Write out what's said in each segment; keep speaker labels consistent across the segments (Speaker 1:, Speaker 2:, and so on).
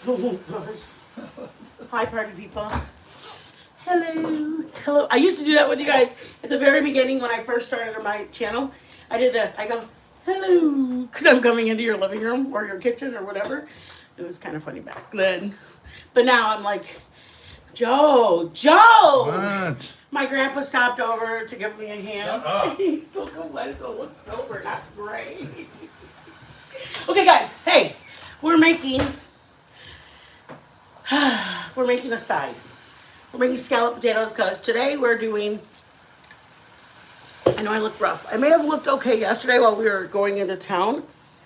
Speaker 1: Oh my gosh. Hi, party people. Hello. Hello. I used to do that with you guys at the very beginning when I first started on my channel. I did this. I go, hello, because I'm coming into your living room or your kitchen or whatever. It was kind of funny back then. But now I'm like, Joe.
Speaker 2: What?
Speaker 1: My grandpa stopped over to give me a hand.
Speaker 2: Shut up.
Speaker 1: Look, might as well look sober, not gray. Okay, guys. Hey, we're making a side. We're making scalloped potatoes because today we're doing. I know I look rough. I may have looked okay yesterday while we were going into town,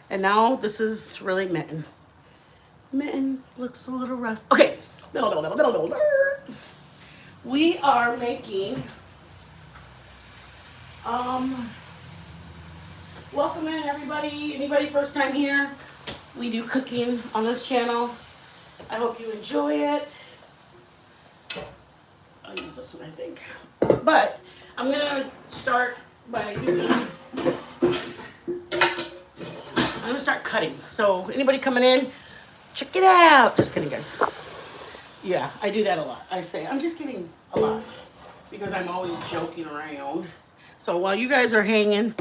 Speaker 1: and now this is really Mitten. Mitten looks a little rough. Okay. We are making, welcome in everybody. Anybody first time here? We do cooking on this channel. I hope you enjoy it. I'll use this one, I think. But I'm gonna start by doing, I'm gonna start cutting. So anybody coming in, check it out. Just kidding, guys. Yeah, I do that a lot. I say, I'm just kidding a lot because I'm always joking around. So while you guys are hanging,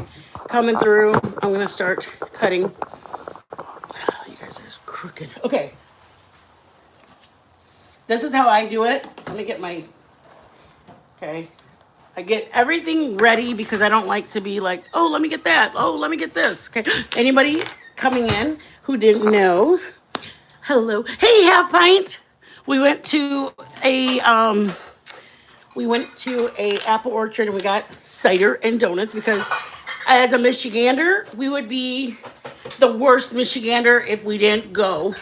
Speaker 1: coming through, I'm going to start cutting. Oh, you guys are crooked. Okay. This is how I do it. Let me get my, okay. I get everything ready because I don't like to be like, oh, let me get that. Oh, let me get this. Okay. Anybody coming in who didn't know? Hello. Hey, Half Pint. We went to a apple orchard and we got cider and donuts because as a Michigander, we would be the worst Michigander if we didn't go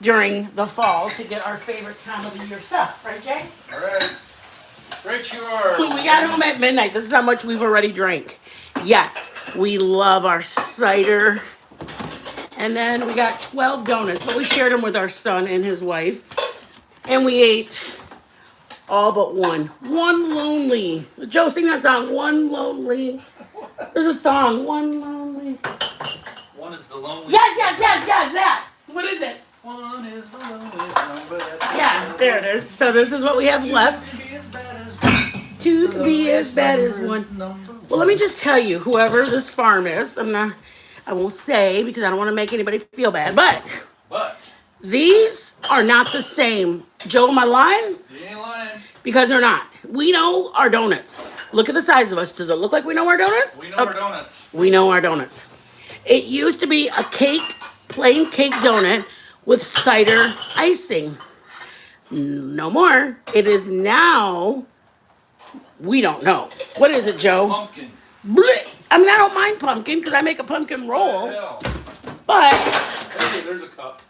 Speaker 1: during the fall to get our favorite time of the year stuff. Right, Jay?
Speaker 2: All right. Right you are.
Speaker 1: We got home at midnight. This is how much we've already drank. Yes, we love our cider. And then we got 12 donuts, but we shared them with our son and his wife. And we ate all but one. One lonely. Joe, sing that song. One lonely. There's a song. One lonely.
Speaker 2: One is the loneliest.
Speaker 1: Yes, that. What is it?
Speaker 2: One is the loneliest number.
Speaker 1: Yeah, there it is. So this is what we have left. Two could be as bad as one. Well, let me just tell you, whoever this farm is, I won't say because I don't want to make anybody feel bad, but these are not the same. Joe, am I lying?
Speaker 2: You ain't lying.
Speaker 1: Because they're not. We know our donuts. Look at the size of us. Does it look like we know our donuts?
Speaker 2: We know our donuts.
Speaker 1: We know our donuts. It used to be a plain cake donut with cider icing. No more. It is now, we don't know. What is it, Joe?
Speaker 2: Pumpkin.
Speaker 1: Blech. I mean, I don't mind pumpkin because I make a pumpkin roll. But
Speaker 2: Hey, there's a cup.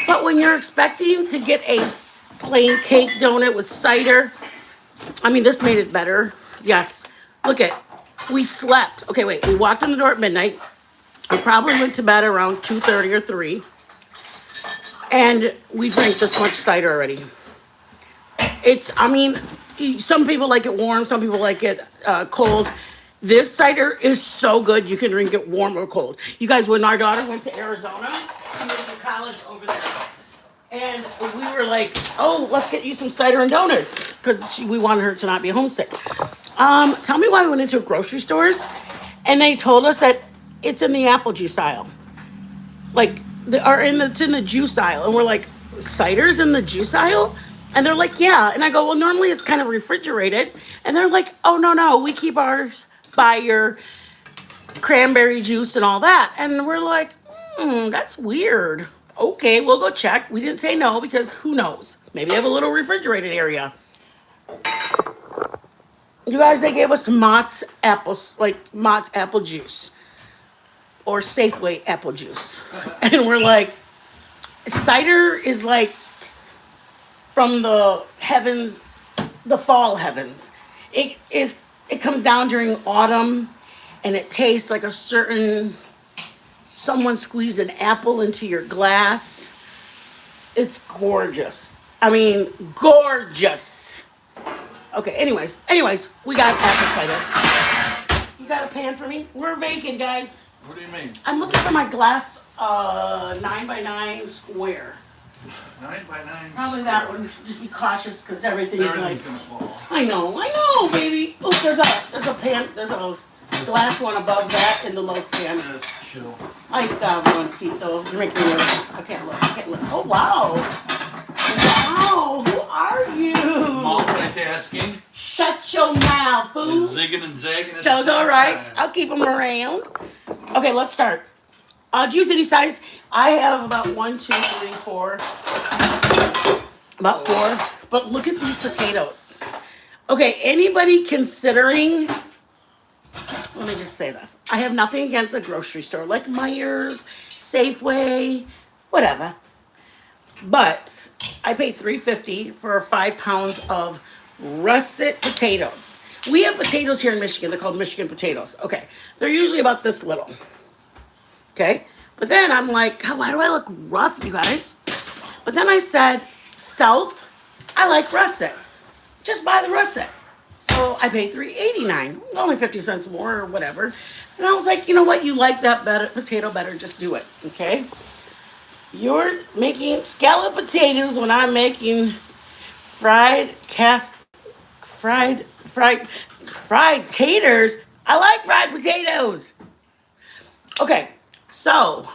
Speaker 1: But when you're expecting to get a plain cake donut with cider, I mean, this made it better. Yes. Look at, we slept. Okay, wait. We walked in the door at midnight. I probably went to bed around 2:30 or 3. And we drank this much cider already. I mean, some people like it warm. Some people like it cold. This cider is so good. You can drink it warm or cold. You guys, when our daughter went to Arizona, she went to college over there. And we were like, oh, let's get you some cider and donuts. Because we wanted her to not be homesick. Tell me why we went into grocery stores. And they told us that it's in the apple juice aisle. Like, it's in the juice aisle. And we're like, cider's in the juice aisle? And they're like, yeah. And I go, well, normally it's kind of refrigerated. And they're like, oh, no, we keep ours by your cranberry juice and all that. And we're like, that's weird. Okay, we'll go check. We didn't say no because who knows? Maybe they have a little refrigerated area. You guys, they gave us Mott's apple juice or Safeway apple juice. And we're like, cider is like from the heavens, the fall heavens. It comes down during autumn and it tastes like someone squeezed an apple into your glass. It's gorgeous. I mean, gorgeous. Okay, anyways, we got apple cider. You got a pan for me? We're baking, guys.
Speaker 2: What do you mean?
Speaker 1: I'm looking for my glass 9x9 square.
Speaker 2: 9 by 9.
Speaker 1: Probably that one. Just be cautious because everything's like.
Speaker 2: Everything's gonna fall.
Speaker 1: I know, baby. Oh, there's a glass one above that in the loaf pan.
Speaker 2: Just chill.
Speaker 1: Ay, cabroncito. You're making me nervous. I can't look. Oh, wow. Wow. Who are you?
Speaker 2: Multitasking.
Speaker 1: Shut your mouth, fool.
Speaker 2: Zigging and zagging. at the
Speaker 1: Show's
Speaker 2: same
Speaker 1: all right.
Speaker 2: time.
Speaker 1: I'll keep them around. Okay, let's start. Do you see any size? I have about 1, 2, 3, 4. About 4. But look at these potatoes. Okay, anybody considering... Let me just say this. I have nothing against a grocery store like Meijer's, Safeway, whatever. But I paid $3.50 for 5 pounds of russet potatoes. We have potatoes here in Michigan. They're called Michigan potatoes. Okay. They're usually about this little. Okay. But then I'm like, why do I look rough, you guys? But then I said, South, I like russet. Just buy the russet. So I paid $3.89, only 50 cents more or whatever. And I was like, you know what? You like that potato better, just do it. Okay. You're making scalloped potatoes when I'm making fried taters. I like fried potatoes. Okay, so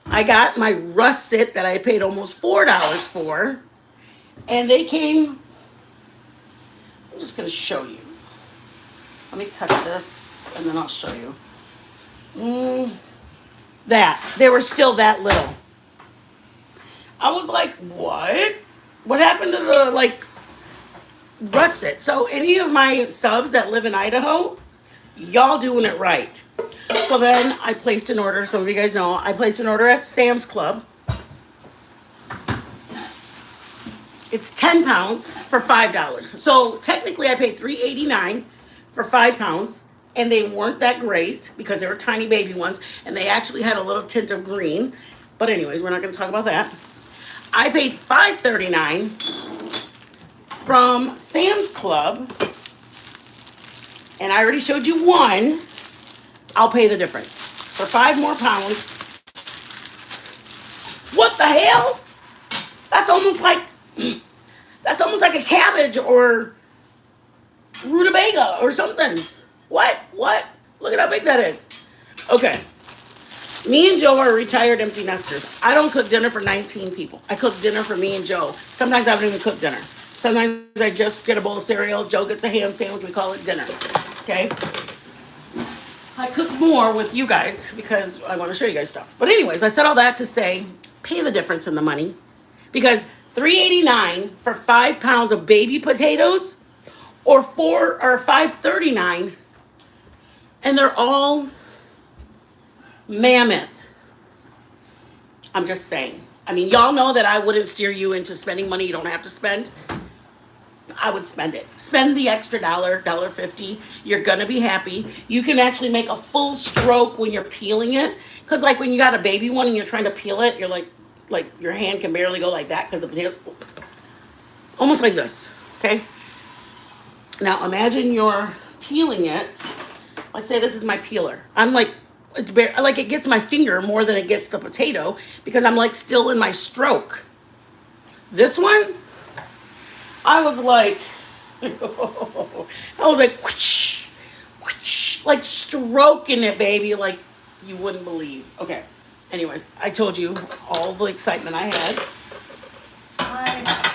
Speaker 1: I got my russet that I paid almost $4 for, and they came. I'm just gonna show you. Let me cut this, and then I'll show you. That they were still that little. I was like, what? What happened to the russet? So any of my subs that live in Idaho, y'all doing it right. So then I placed an order. Some of you guys know I placed an order at Sam's Club. It's 10 pounds for $5. So technically I paid $3.89 for 5 pounds. And they weren't that great because they were tiny baby ones. And they actually had a little tint of green. But anyways, we're not going to talk about that. I paid $5.39 from Sam's Club. And I already showed you one. I'll pay the difference. For 5 more pounds. What the hell? That's almost like a cabbage or rutabaga or something. What? Look at how big that is. Okay. Me and Joe are retired empty nesters. I don't cook dinner for 19 people. I cook dinner for me and Joe. Sometimes I don't even cook dinner. Sometimes I just get a bowl of cereal. Joe gets a ham sandwich. We call it dinner. Okay? I cook more with you guys because I want to show you guys stuff. But anyways, I said all that to say, pay the difference in the money. Because $3.89 for 5 pounds of baby potatoes or $5.39, and they're all mammoth. I'm just saying. I mean, y'all know that I wouldn't steer you into spending money you don't have to spend. I would spend it. Spend the extra $1.50. You're gonna be happy. You can actually make a full stroke when you're peeling it. Cause like when you got a baby one and you're trying to peel it, you're like your hand can barely go like that because the potato, almost like this. Okay. Now imagine you're peeling it. Like say this is my peeler. I'm like it gets my finger more than it gets the potato because I'm like still in my stroke. This one, I was like whoosh, whoosh, like stroking it, baby, like you wouldn't believe. Okay. Anyways, I told you all the excitement I had.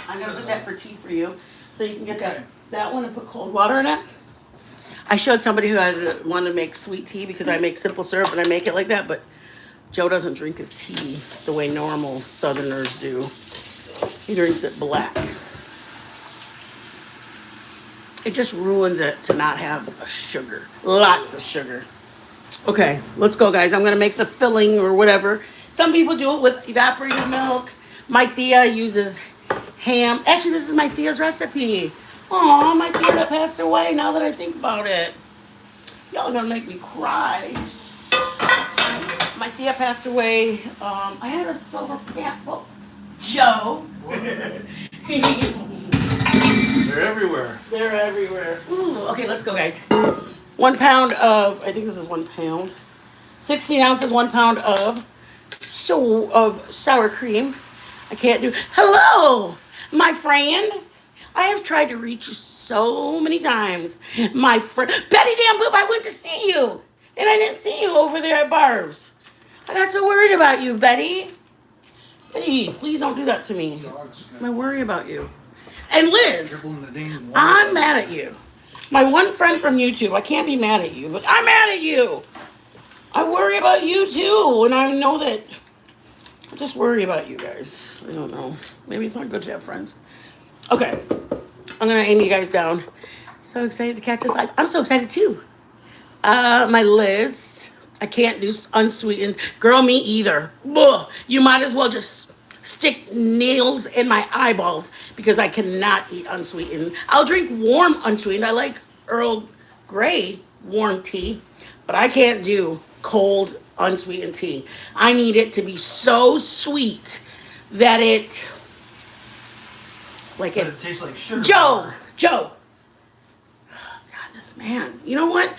Speaker 1: I'm gonna put that for tea for you, so you can get that one and put cold water in it. I showed somebody who wanted to make sweet tea because I make simple syrup and I make it like that, but Joe doesn't drink his tea the way normal Southerners do. He drinks it black. It just ruins it to not have a sugar. Lots of sugar. Okay, let's go, guys. I'm going to make the filling or whatever. Some people do it with evaporated milk. My Thea uses ham. Actually, this is my Thea's recipe. Aw, my Thea that passed away, now that I think about it. Y'all are going to make me cry. My Thea passed away. I had a silver pan. Oh, Joe.
Speaker 2: They're everywhere.
Speaker 1: They're everywhere. Ooh, okay, let's go, guys. 1 pound of, I think this is 1 pound. 16 ounces, 1 pound of so of sour cream. I can't do. Hello, my friend. I have tried to reach you so many times, my friend. Betty Damn Boop, I went to see you, and I didn't see you over there at Barb's. I got so worried about you, Betty. Betty, please don't do that to me. I worry about you. And Liz, I'm mad at you. My one friend from YouTube, I can't be mad at you, but I'm mad at you. I worry about you too, and I know that. I just worry about you guys. I don't know. Maybe it's not good to have friends. Okay, I'm gonna aim you guys down. So excited to catch us live. I'm so excited too. My Liz, I can't do unsweetened. Girl, me either. Ugh. You might as well just stick nails in my eyeballs because I cannot eat unsweetened. I'll drink warm unsweetened. I like Earl Grey warm tea, but I can't do cold unsweetened tea. I need it to be so sweet that it, like
Speaker 2: But it tastes like sugar.
Speaker 1: Joe. God, this man. You know what?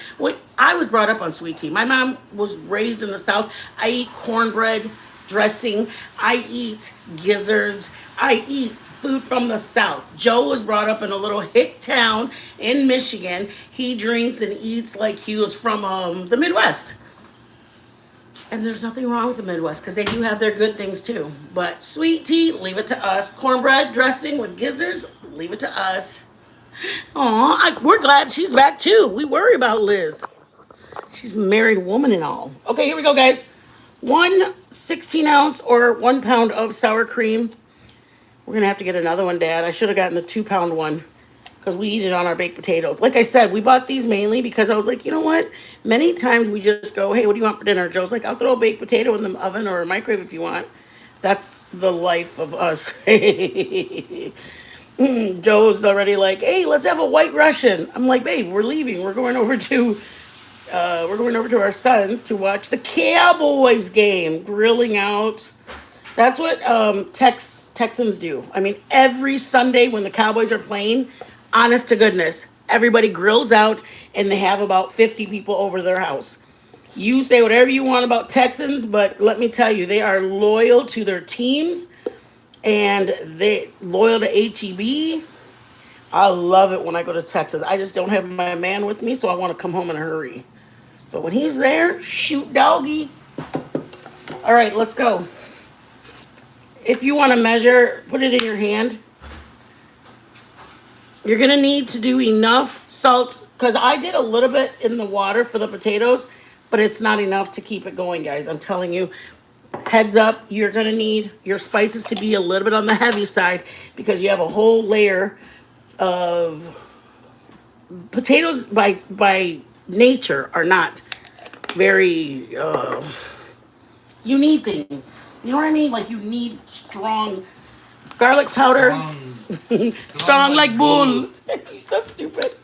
Speaker 1: I was brought up on sweet tea. My mom was raised in the South. I eat cornbread dressing. I eat gizzards. I eat food from the South. Joe was brought up in a little hick town in Michigan. He drinks and eats like he was from the Midwest. And there's nothing wrong with the Midwest because they do have their good things too. But sweet tea, leave it to us. Cornbread dressing with gizzards, leave it to us. Aw, we're glad she's back too. We worry about Liz. She's a married woman and all. Okay, here we go, guys. 1 16-ounce or 1 pound of sour cream. We're going to have to get another one, Dad. I should have gotten the 2-pound one because we eat it on our baked potatoes. Like I said, we bought these mainly because I was like, you know what? Many times we just go, hey, what do you want for dinner? Joe's like, I'll throw a baked potato in the oven or a microwave if you want. That's the life of us. Joe's already like, hey, let's have a White Russian. I'm like, babe, we're leaving. We're going over to our sons to watch the Cowboys game, grilling out. That's what Texans do. I mean, every Sunday when the Cowboys are playing, honest to goodness, everybody grills out and they have about 50 people over their house. You say whatever you want about Texans, but let me tell you, they are loyal to their teams and they loyal to HEB. I love it when I go to Texas. I just don't have my man with me, so I want to come home in a hurry. But when he's there, shoot doggy. All right, let's go. If you want to measure, put it in your hand. You're going to need to do enough salt, because I did a little bit in the water for the potatoes, but it's not enough to keep it going, guys. I'm telling you, heads up, you're going to need your spices to be a little bit on the heavy side because you have a whole layer of potatoes by nature are not very, you need things. You know what I mean? Like you need strong garlic powder. Strong like bull. You're so stupid.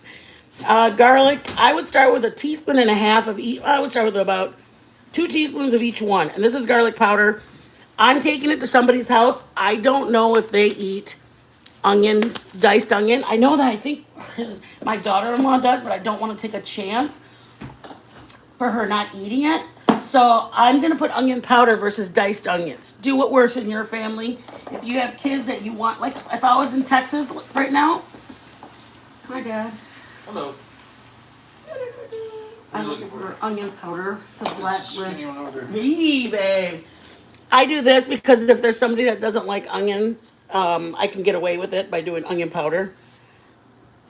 Speaker 1: Garlic, I would start with 1.5 teaspoons of each. I would start with about 2 teaspoons of each one. And this is garlic powder. I'm taking it to somebody's house. I don't know if they eat onion, diced onion. I know that I think my daughter-in-law does, but I don't want to take a chance for her not eating it. So I'm going to put onion powder versus diced onions. Do what works in your family. If you have kids that you want, like if I was in Texas right now. Hi, Dad.
Speaker 2: Hello.
Speaker 1: I'm looking for onion powder. It's a black
Speaker 2: Skinny one over there.
Speaker 1: Hey, babe. I do this because if there's somebody that doesn't like onion, I can get away with it by doing onion powder.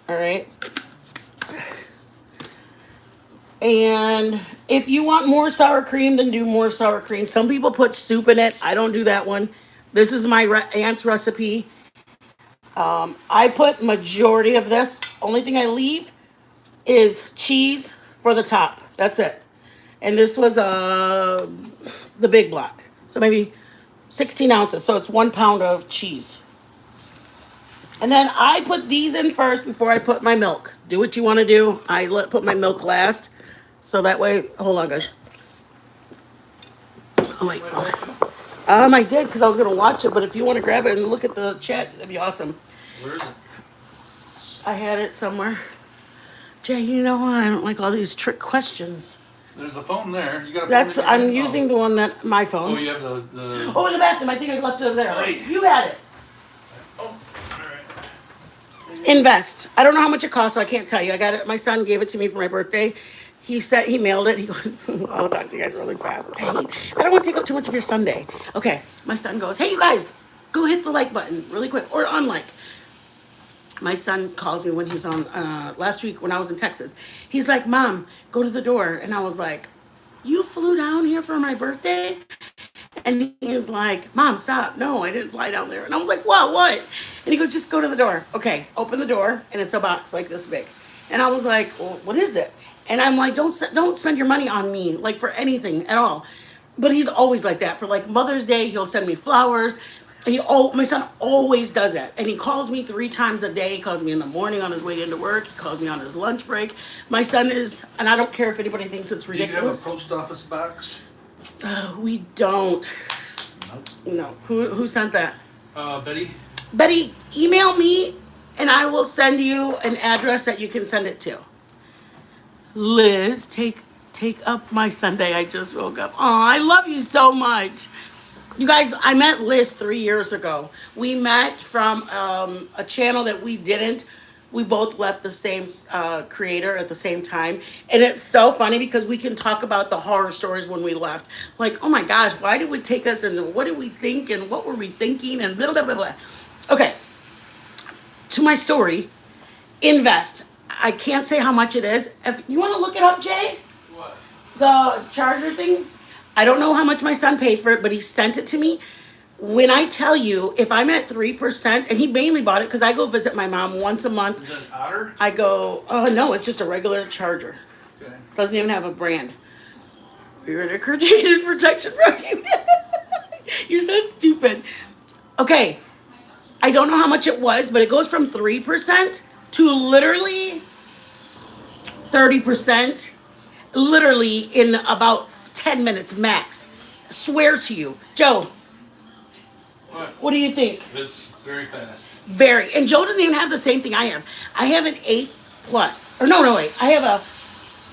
Speaker 1: All right. And if you want more sour cream, then do more sour cream. Some people put soup in it. I don't do that one. This is my aunt's recipe. I put majority of this. Only thing I leave is cheese for the top. That's it. And this was the big block. So maybe 16 ounces. So it's 1 pound of cheese. And then I put these in first before I put my milk. Do what you want to do. I put my milk last. So that way, hold on, guys. Oh, wait. I did because I was going to watch it. But if you want to grab it and look at the chat, that'd be awesome.
Speaker 2: Where is it?
Speaker 1: I had it somewhere. Jay, you know I don't like all these trick questions.
Speaker 2: There's a phone there. You got a phone.
Speaker 1: That's,
Speaker 2: in your
Speaker 1: I'm
Speaker 2: hand?
Speaker 1: using the one that, my
Speaker 2: Oh,
Speaker 1: phone.
Speaker 2: you have the.
Speaker 1: Oh, in the bathroom. I think I left it over there. Right, you had it.
Speaker 2: Oh, all right.
Speaker 1: Invest. I don't know how much it costs, so I can't tell you. I got it. My son gave it to me for my birthday. He said he mailed it. He goes, I'll talk to you guys really fast. Hey, I don't want to take up too much of your Sunday. Okay. My son goes, hey, you guys, go hit the like button really quick or unlike. My son calls me when he's on, last week when I was in Texas. He's like, Mom, go to the door. And I was like, you flew down here for my birthday? And he's like, Mom, stop. No, I didn't fly down there. And I was like, what? And he goes, just go to the door. Okay, open the door, and it's a box like this big. And I was like, well, what is it? And I'm like, don't spend your money on me, like for anything at all. But he's always like that. For like Mother's Day, he'll send me flowers. My son always does that. And he calls me 3 times a day. He calls me in the morning on his way into work. He calls me on his lunch break. My son is, and I don't care if anybody thinks it's ridiculous.
Speaker 2: Do you have a post office box?
Speaker 1: We don't.
Speaker 2: Nope.
Speaker 1: No. Who sent that?
Speaker 2: Betty.
Speaker 1: Betty, email me and I will send you an address that you can send it to. Liz, take up my Sunday. I just woke up. Oh, I love you so much. You guys, I met Liz 3 years ago. We met from a channel that we both left the same creator at the same time. And it's so funny because we can talk about the horror stories when we left. Like, oh my gosh, why did we take us and what did we think and what were we thinking and blah, blah, blah, blah. Okay, to my story, invest. I can't say how much it is. If you want to look it up, Jay?
Speaker 2: What?
Speaker 1: The charger thing. I don't know how much my son paid for it, but he sent it to me. When I tell you, if I'm at 3%, and he mainly bought it because I go visit my mom once a month.
Speaker 2: Is it an Otter?
Speaker 1: I go, oh no, it's just a regular charger.
Speaker 2: Okay.
Speaker 1: Doesn't even have a brand. You're gonna create protection from you. You're so stupid. Okay, I don't know how much it was, but it goes from 3% to literally 30%, literally in about 10 minutes max. Swear to you. Joe, what do you think?
Speaker 2: It's very fast.
Speaker 1: Very. And Joe doesn't even have the same thing I have. I have an 8 plus. Or no, wait. I have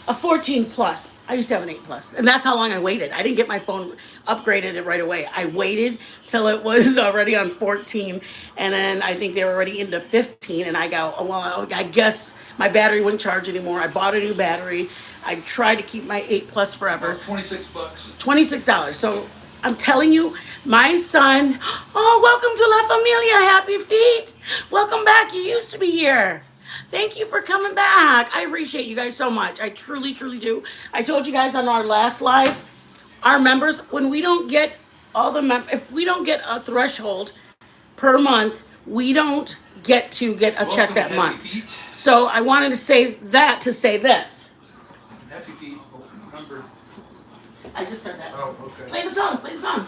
Speaker 1: a 14 plus. I used to have an 8 plus. And that's how long I waited. I didn't get my phone upgraded it right away. I waited till it was already on 14. And then I think they were already into 15. And I go, oh, well, I guess my battery wouldn't charge anymore. I bought a new battery. I tried to keep my 8 plus forever.
Speaker 2: $26.
Speaker 1: $26. So I'm telling you, my son, oh, welcome to La Familia, Happy Feet. Welcome back. You used to be here. Thank you for coming back. I appreciate you guys so much. I truly, truly do. I told you guys on our last live, our members, when we don't get all the if we don't get a threshold per month, we don't get to get a check that month.
Speaker 2: Feet.
Speaker 1: So I wanted to say that to say this.
Speaker 2: Happy Feet. Number.
Speaker 1: I just said that.
Speaker 2: Oh, okay.
Speaker 1: Play the song. Play the song.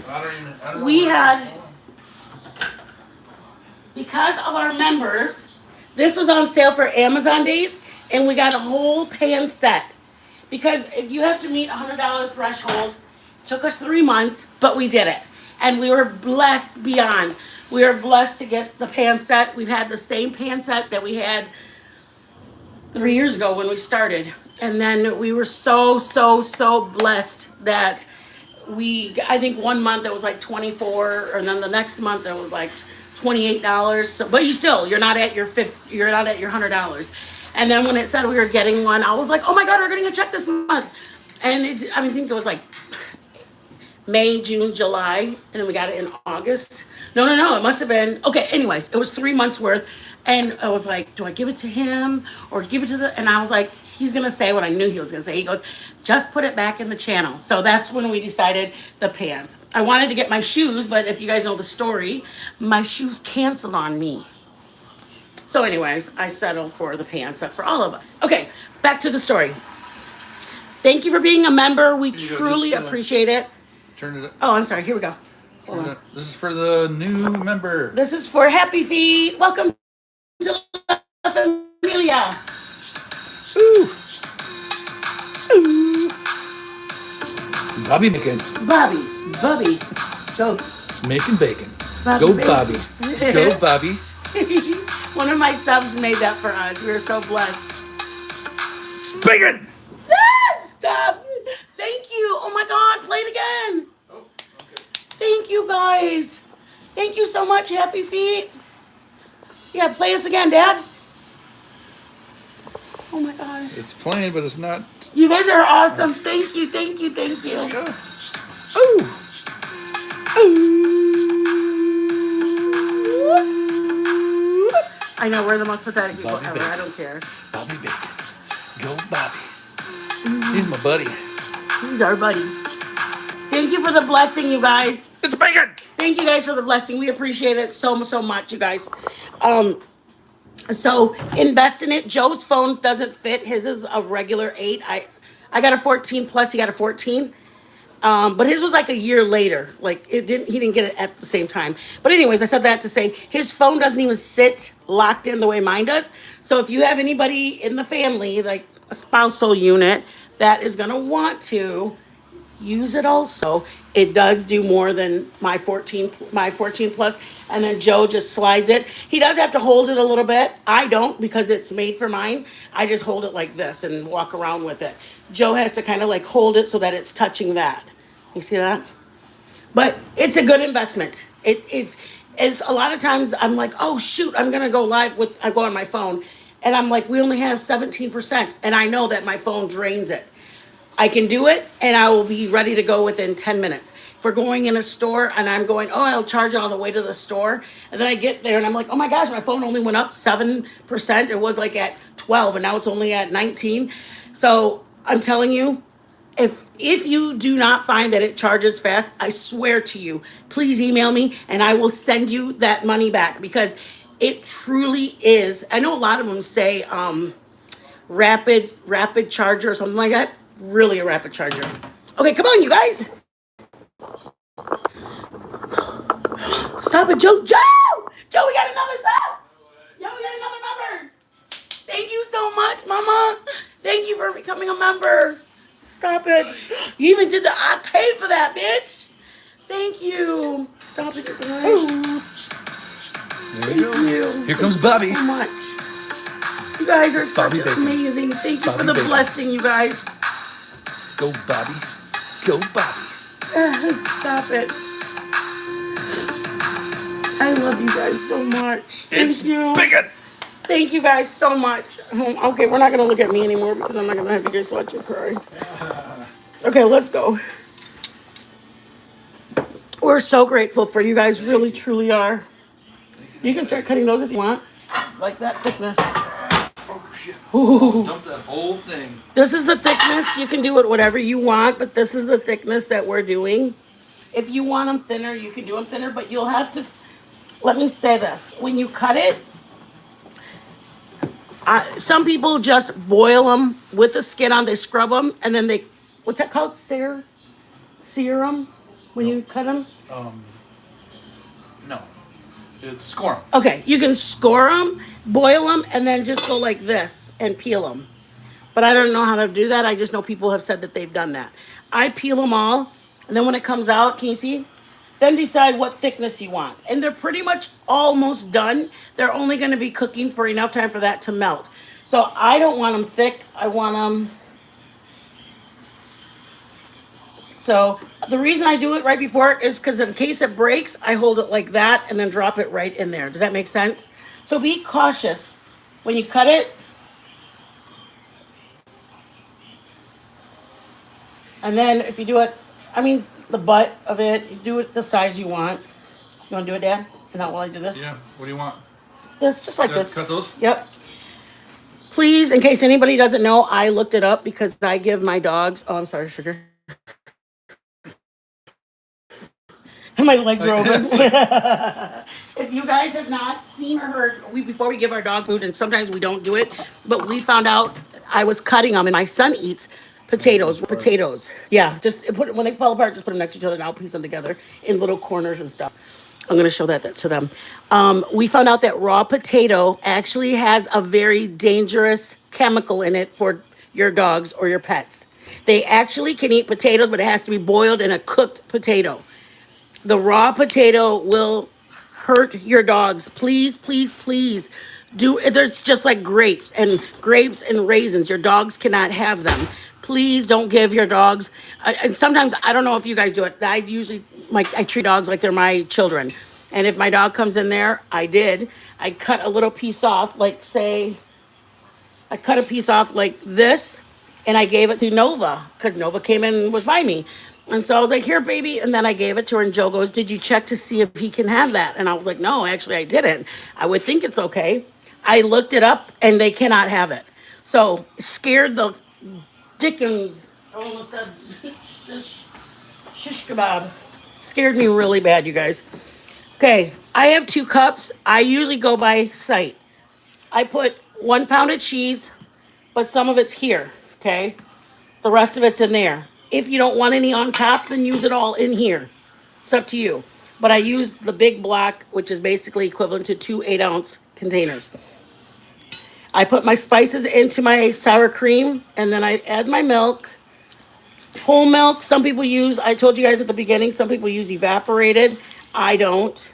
Speaker 2: I don't know
Speaker 1: We
Speaker 2: where-
Speaker 1: had, because of our members, this was on sale for Amazon days, and we got a whole pan set. Because if you have to meet $100 threshold, took us 3 months, but we did it. And we were blessed beyond. We were blessed to get the pan set. We've had the same pan set that we had 3 years ago when we started. And then we were so blessed that I think 1 month it was like $24, and then the next month it was like $28. So, but you're not at your $100. And then when it said we were getting one, I was like, oh my God, we're getting a check this month. And I think it was like May, June, July, and then we got it in August. No, it must have been, okay, anyways, it was 3 months worth. And I was like, do I give it to him or give it to and I was like, he's going to say what I knew he was going to say. He goes, just put it back in the channel. So that's when we decided the pants. I wanted to get my shoes, but if you guys know the story, my shoes canceled on me. So anyways, I settled for the pants set for all of us. Okay, back to the story. Thank you for being a member. We truly appreciate it.
Speaker 2: Turn it up.
Speaker 1: Oh, I'm sorry. Here we go. Hold on.
Speaker 2: This is for the new member.
Speaker 1: This is for Happy Feet. Welcome to La Familia.
Speaker 2: Ooh. Ooh. Bobby making.
Speaker 1: Bobby. Go.
Speaker 2: Making bacon.
Speaker 1: Bobby
Speaker 2: Go
Speaker 1: bacon.
Speaker 2: Bobby. Go Bobby.
Speaker 1: One of my subs made that for us. We were so blessed.
Speaker 2: Bacon!
Speaker 1: Ah, Stop. Thank you. Oh my God. Play it again.
Speaker 2: Oh, okay.
Speaker 1: Thank you guys. Thank you so much, Happy Feet. Yeah, play us again, Dad. Oh my gosh.
Speaker 2: It's playing, but it's not.
Speaker 1: You guys are awesome. Thank you, thank you, thank you.
Speaker 2: Yeah. Ooh.
Speaker 1: I know we're the most pathetic people
Speaker 2: Bobby
Speaker 1: ever.
Speaker 2: Bacon.
Speaker 1: I don't care.
Speaker 2: Bobby Bacon. Go Bobby. He's my buddy.
Speaker 1: He's our buddy. Thank you for the blessing, you guys.
Speaker 2: It's bacon.
Speaker 1: Thank you guys for the blessing. We appreciate it so much, you guys. So invest in it. Joe's phone doesn't fit. His is a regular 8. I got a 14 plus. He got a 14. But his was like a year later. Like he didn't get it at the same time. But anyways, I said that to say his phone doesn't even sit locked in the way mine does. So if you have anybody in the family, like a spousal unit, that is gonna want to use it also, it does do more than my 14 plus. And then Joe just slides it. He does have to hold it a little bit. I don't, because it's made for mine. I just hold it like this and walk around with it. Joe has to kind of like hold it so that it's touching that. You see that? But it's a good investment. It's a lot of times I'm like, oh shoot, I'm gonna go live with, I go on my phone and I'm like, we only have 17%, and I know that my phone drains it. I can do it and I will be ready to go within 10 minutes. If we're going in a store and I'm going, oh, I'll charge it on the way to the store. And then I get there and I'm like, oh my gosh, my phone only went up 7%. It was like at 12 and now it's only at 19. So I'm telling you, if you do not find that it charges fast, I swear to you, please email me and I will send you that money back, because it truly is. I know a lot of them say rapid charger or something like that. Really a rapid charger. Okay, come on, you guys. Stop it, Joe. Joe, we got another sub. Yo, we got another member. Thank you so much, Mama. Thank you for becoming a member. Stop it. You even did I paid for that, bitch. Thank you. Stop it, guys.
Speaker 2: There you go. Here comes Bobby.
Speaker 1: So much. You guys are such amazing. Thank you for the blessing, you guys.
Speaker 2: Go Bobby. Go Bobby.
Speaker 1: Stop it. I love you guys so much. Thank you.
Speaker 2: Bacon.
Speaker 1: Thank you guys so much. Okay, we're not going to look at me anymore because I'm not going to have you guys watch and cry. Okay, let's go. We're so grateful for you guys. Really, truly are. You can start cutting those if you want. Like that thickness.
Speaker 2: Ooh. Dump that whole thing.
Speaker 1: This is the thickness. You can do it whatever you want, but this is the thickness that we're doing. If you want them thinner, you can do them thinner, but you'll have to, let me say this. When you cut it, some people just boil them with the skin on, they scrub them, and then they, what's that called? Sear them when you cut them?
Speaker 2: No. It's score them.
Speaker 1: Okay, you can score them, boil them, and then just go like this and peel them. But I don't know how to do that. I just know people have said that they've done that. I peel them all, and then when it comes out, can you see? Then decide what thickness you want. And they're pretty much almost done. They're only going to be cooking for enough time for that to melt. So I don't want them thick. I want them... So the reason I do it right before it is because in case it breaks, I hold it like that and then drop it right in there. Does that make sense? So be cautious when you cut it. And then if you do it, I mean, the butt of it, you do it the size you want. You want to do it, Dad? And not while I do this?
Speaker 2: Yeah. What do you want?
Speaker 1: This, just like this.
Speaker 2: Cut those?
Speaker 1: Yep. Please, in case anybody doesn't know, I looked it up because I give my dogs... Oh, I'm sorry, Sugar. And my legs are open. If you guys have not seen or heard, before we give our dog food, and sometimes we don't do it, but we found out I was cutting them, and my son eats potatoes. Yeah, just when they fall apart, just put them next to each other, and I'll piece them together in little corners and stuff. I'm going to show that to them. We found out that raw potato actually has a very dangerous chemical in it for your dogs or your pets. They actually can eat potatoes, but it has to be boiled in a cooked potato. The raw potato will hurt your dogs. Please, please, please do. It's just like grapes and raisins. Your dogs cannot have them. Please don't give your dogs. And sometimes I don't know if you guys do it. I treat dogs like they're my children. And if my dog comes in there, I cut a little piece off, like say I cut a piece off like this, and I gave it to Nova because Nova came in and was by me. And so I was like, here, baby. And then I gave it to her, and Joe goes, did you check to see if he can have that? And I was like, no, actually, I didn't. I would think it's okay. I looked it up, and they cannot have it. So scared the Dickens. I almost said shish kebab. Scared me really bad, you guys. Okay, I have 2 cups. I usually go by sight. I put 1 pound of cheese, but some of it's here, okay? The rest of it's in there. If you don't want any on top, then use it all in here. It's up to you. But I used the big block, which is basically equivalent to 2 8-ounce containers. I put my spices into my sour cream, and then I add my milk. Whole milk, some people use, I told you guys at the beginning, some people use evaporated. I don't.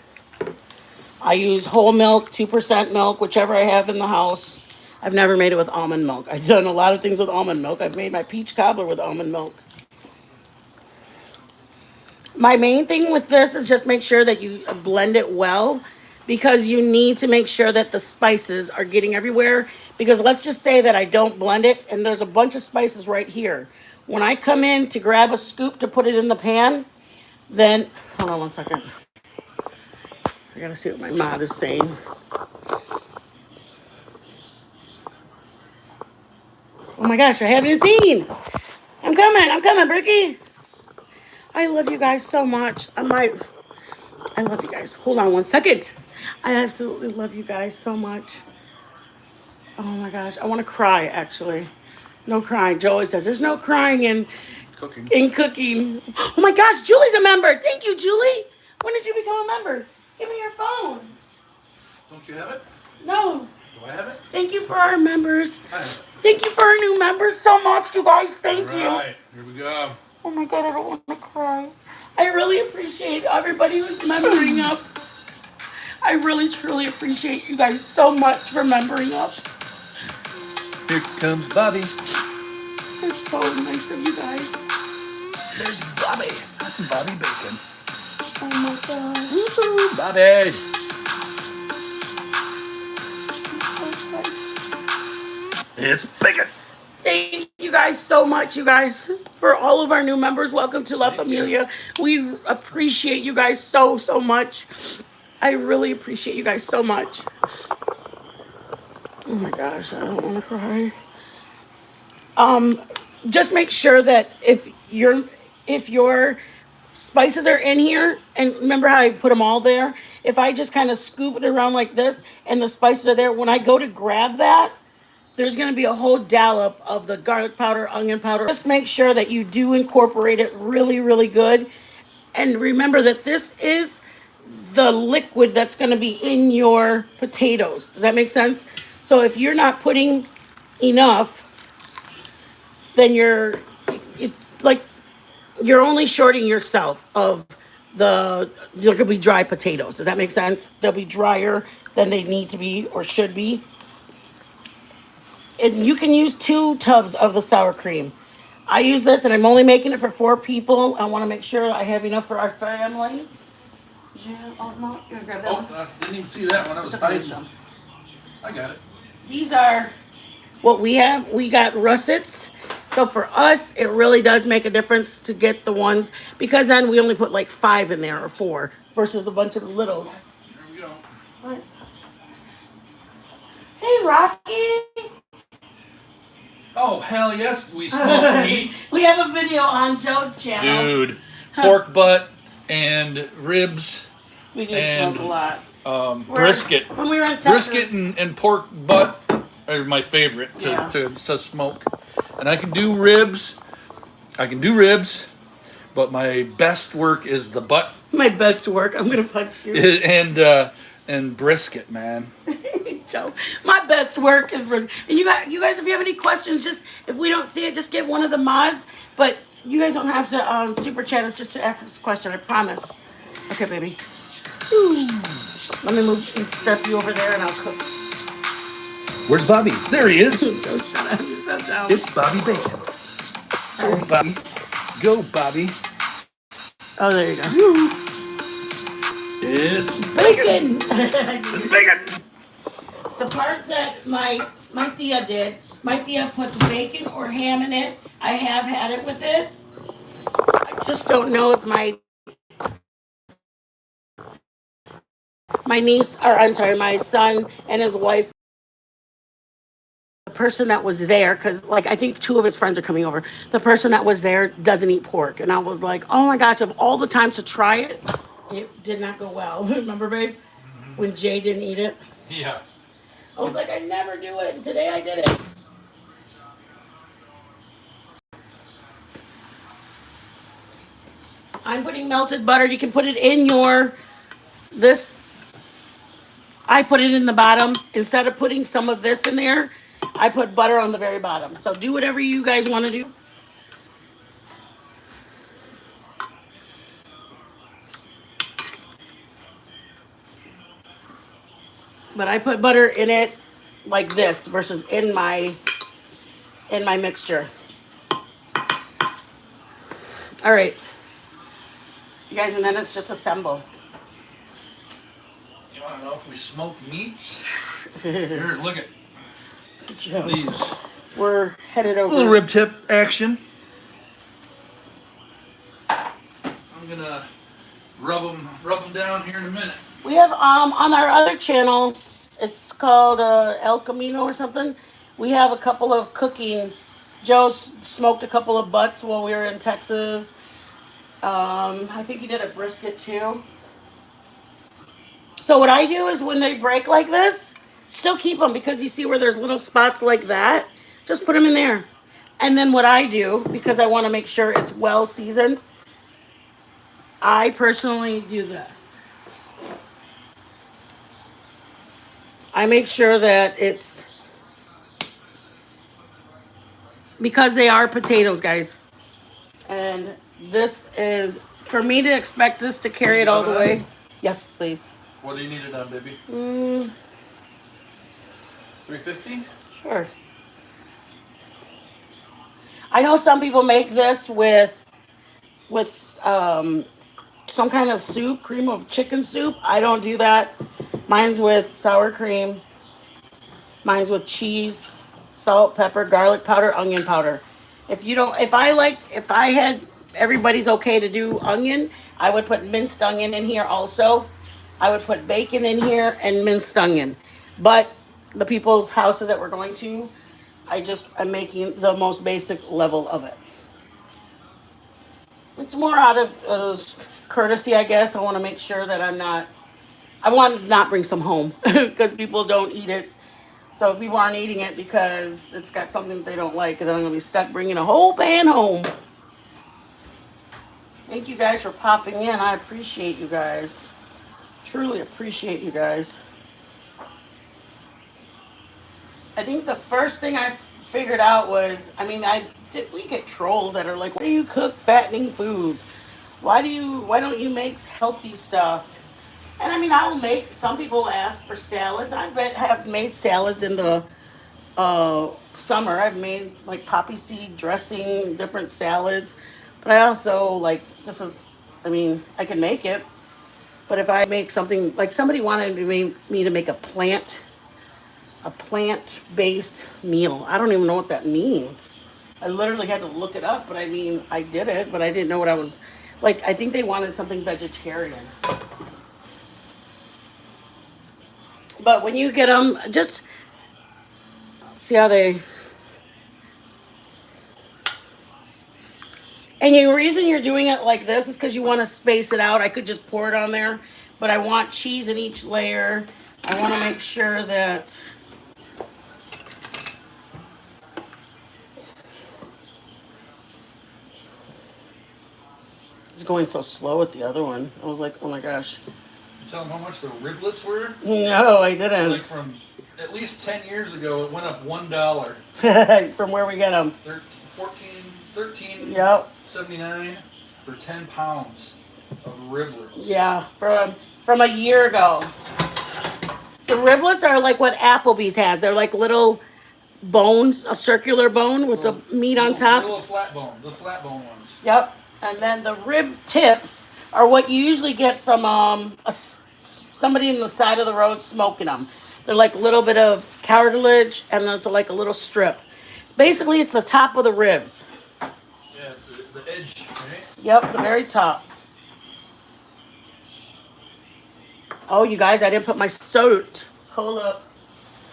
Speaker 1: I use whole milk, 2% milk, whichever I have in the house. I've never made it with almond milk. I've done a lot of things with almond milk. I've made my peach cobbler with almond milk. My main thing with this is just make sure that you blend it well, because you need to make sure that the spices are getting everywhere. Because let's just say that I don't blend it and there's a bunch of spices right here. When I come in to grab a scoop to put it in the pan, then, hold on one second. I gotta see what my mod is saying. Oh my gosh, I haven't seen. I'm coming, Bricky. I love you guys so much. I love you guys. Hold on one second. I absolutely love you guys so much. Oh my gosh, I want to cry actually. No crying. Joe always says there's no crying in cooking. Oh my gosh, Julie's a member. Thank you, Julie. When did you become a member? Give me your phone.
Speaker 2: Don't you have it?
Speaker 1: No.
Speaker 2: Do I have it?
Speaker 1: Thank you for our members.
Speaker 2: I have it.
Speaker 1: Thank you for our new members so much, you guys. Thank you.
Speaker 2: All right, here we go.
Speaker 1: Oh my God, I don't want to cry. I really appreciate everybody who's membering up. I really, truly appreciate you guys so much for membering up.
Speaker 2: Here comes Bobby.
Speaker 1: It's so nice of you guys.
Speaker 2: There's Bobby. Bobby Bacon.
Speaker 1: Oh my God.
Speaker 2: Woo-hoo, Bobby.
Speaker 1: I'm so excited.
Speaker 2: It's Bacon.
Speaker 1: Thank you guys so much, you guys, for all of our new members. Welcome to La Familia. We appreciate you guys so, so much. I really appreciate you guys so much. Oh my gosh, I don't want to cry. Just make sure that if your spices are in here, and remember how I put them all there? If I just kind of scoop it around like this and the spices are there, when I go to grab that, there's going to be a whole dollop of the garlic powder, onion powder. Just make sure that you do incorporate it really, really good. And remember that this is the liquid that's going to be in your potatoes. Does that make sense? So if you're not putting enough, then you're only shorting yourself of there could be dry potatoes. Does that make sense? They'll be drier than they need to be or should be. And you can use 2 tubs of the sour cream. I use this, and I'm only making it for 4 people. I want to make sure I have enough for our family. Yeah, oh no, you're gonna grab that one.
Speaker 2: I didn't even see that one. I was hiding. I got it.
Speaker 1: These are what we have. We got russets. So for us, it really does make a difference to get the ones, because then we only put like 5 in there or 4 versus a bunch of the littles.
Speaker 2: Here we go.
Speaker 1: What? Hey, Rocky.
Speaker 2: Oh, hell yes, we smoke meat.
Speaker 1: We have a video on Joe's channel.
Speaker 2: Dude, pork butt and ribs.
Speaker 1: We do smoke a lot.
Speaker 2: Brisket.
Speaker 1: When we were in Texas.
Speaker 2: Brisket and pork butt are my favorite to smoke. And I can do ribs. But my best work is the butt.
Speaker 1: My best work. I'm gonna punch you.
Speaker 2: And brisket, man.
Speaker 1: Joe, my best work is brisket. And you guys, if you have any questions, just if we don't see it, just give one of the mods. But you guys don't have to super chat us just to ask this question. I promise. Okay, baby. Ooh. Let me move and step you over there, and I'll cook.
Speaker 2: Where's Bobby? There he is.
Speaker 1: Joe, shut up. You're so dumb.
Speaker 2: It's Bobby Bacon.
Speaker 1: Sorry.
Speaker 2: Go, Bobby. Go, Bobby.
Speaker 1: Oh, there you go.
Speaker 2: It's
Speaker 1: Bacon.
Speaker 2: It's bacon.
Speaker 1: The part that my Thea did, my Thea puts bacon or ham in it. I have had it with it. I just don't know if my niece, or I'm sorry, my son and his wife, the person that was there, because like I think two of his friends are coming over. The person that was there doesn't eat pork, and I was like, oh my gosh, of all the times to try it, it did not go well. Remember, babe, when Jay didn't eat it?
Speaker 2: Yeah.
Speaker 1: I was like, I never do it, and today I did it. I'm putting melted butter. You can put it in your this. I put it in the bottom instead of putting some of this in there. I put butter on the very bottom. So do whatever you guys want to do. But I put butter in it like this versus in my mixture. All right, you guys, and then it's just assemble.
Speaker 2: You want to know if we smoke meats? Here, look at these.
Speaker 1: We're headed over.
Speaker 2: A little rib tip action. I'm gonna rub them down here in a minute.
Speaker 1: We have on our other channel, it's called El Camino or something. We have a couple of cooking. Joe smoked a couple of butts while we were in Texas. I think he did a brisket too. So what I do is when they break like this, still keep them because you see where there's little spots like that. Just put them in there. And then what I do, because I want to make sure it's well seasoned, I personally do this. I make sure that it's, because they are potatoes, guys. And this is, for me to expect this to carry it all the way. Yes, please.
Speaker 2: What do you need it on, baby? 350?
Speaker 1: Sure. I know some people make this with some kind of soup, cream of chicken soup. I don't do that. Mine's with sour cream. Mine's with cheese, salt, pepper, garlic powder, onion powder. If I had everybody's okay to do onion, I would put minced onion in here also. I would put bacon in here and minced onion. But the people's houses that we're going to, I'm making the most basic level of it. It's more out of courtesy, I guess. I want to make sure that I want to not bring some home because people don't eat it. So if people aren't eating it because it's got something that they don't like, then I'm going to be stuck bringing a whole pan home. Thank you guys for popping in. I appreciate you guys. Truly appreciate you guys. I think the first thing I figured out was, we get trolls that are like, why do you cook fattening foods? Why don't you make healthy stuff? And I'll make, some people ask for salads. I have made salads in the summer. I've made like poppy seed dressing, different salads. But I also I can make it. But if I make something, like somebody wanted me to make a plant-based meal. I don't even know what that means. I literally had to look it up, but I did it, but I didn't know what I was, like, I think they wanted something vegetarian. But when you get them, just see how they, and the reason you're doing it like this is because you want to space it out. I could just pour it on there, but I want cheese in each layer. I want to make sure that it's going so slow with the other one. I was like, oh my gosh.
Speaker 2: You tell them how much the riblets were?
Speaker 1: No, I didn't.
Speaker 2: Like from at least 10 years ago, it went up $1.
Speaker 1: From where we get them.
Speaker 2: 13,
Speaker 1: Yep.
Speaker 2: 79 for 10 pounds of riblets.
Speaker 1: Yeah, from a year ago. The riblets are like what Applebee's has. They're like little bones, a circular bone with the meat on top.
Speaker 2: The flat bone ones.
Speaker 1: Yep. And then the rib tips are what you usually get from somebody in the side of the road smoking them. They're like a little bit of cartilage and there's like a little strip. Basically, it's the top of the ribs.
Speaker 2: Yeah, it's the edge, right?
Speaker 1: Yep, the very top. Oh, you guys, I didn't put my soda. Hold up.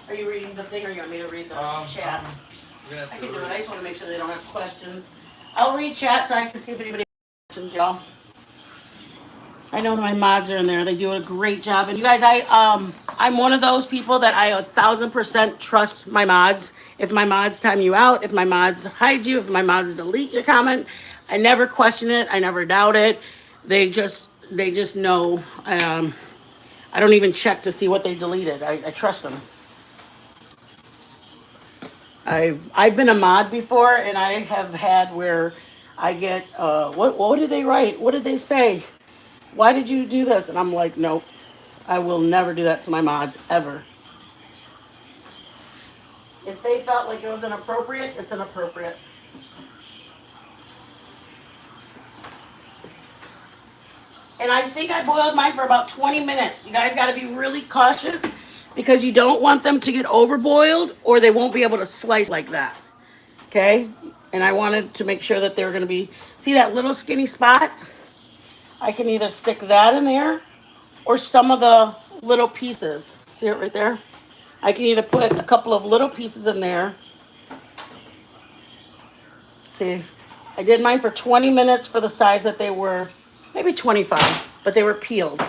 Speaker 1: Are you reading the thing or you want me to read the chat? I can do it. I just want to make sure they don't have questions. I'll read chat so I can see if anybody has questions, y'all. I know that my mods are in there. They do a great job. And you guys, I'm one of those people that I 1,000% trust my mods. If my mods time you out, if my mods hide you, if my mods delete your comment, I never question it. I never doubt it. They just know. I don't even check to see what they deleted. I trust them. I've been a mod before, and I have had where I get what did they write? What did they say? Why did you do this? And I'm like, nope, I will never do that to my mods ever. If they felt like it was inappropriate, it's inappropriate. And I think I boiled mine for about 20 minutes. You guys got to be really cautious because you don't want them to get overboiled or they won't be able to slice like that. Okay? And I wanted to make sure that they're going to be, see that little skinny spot? I can either stick that in there or some of the little pieces. See it right there? I can either put a couple of little pieces in there. See, I did mine for 20 minutes for the size that they were, maybe 25, but they were peeled.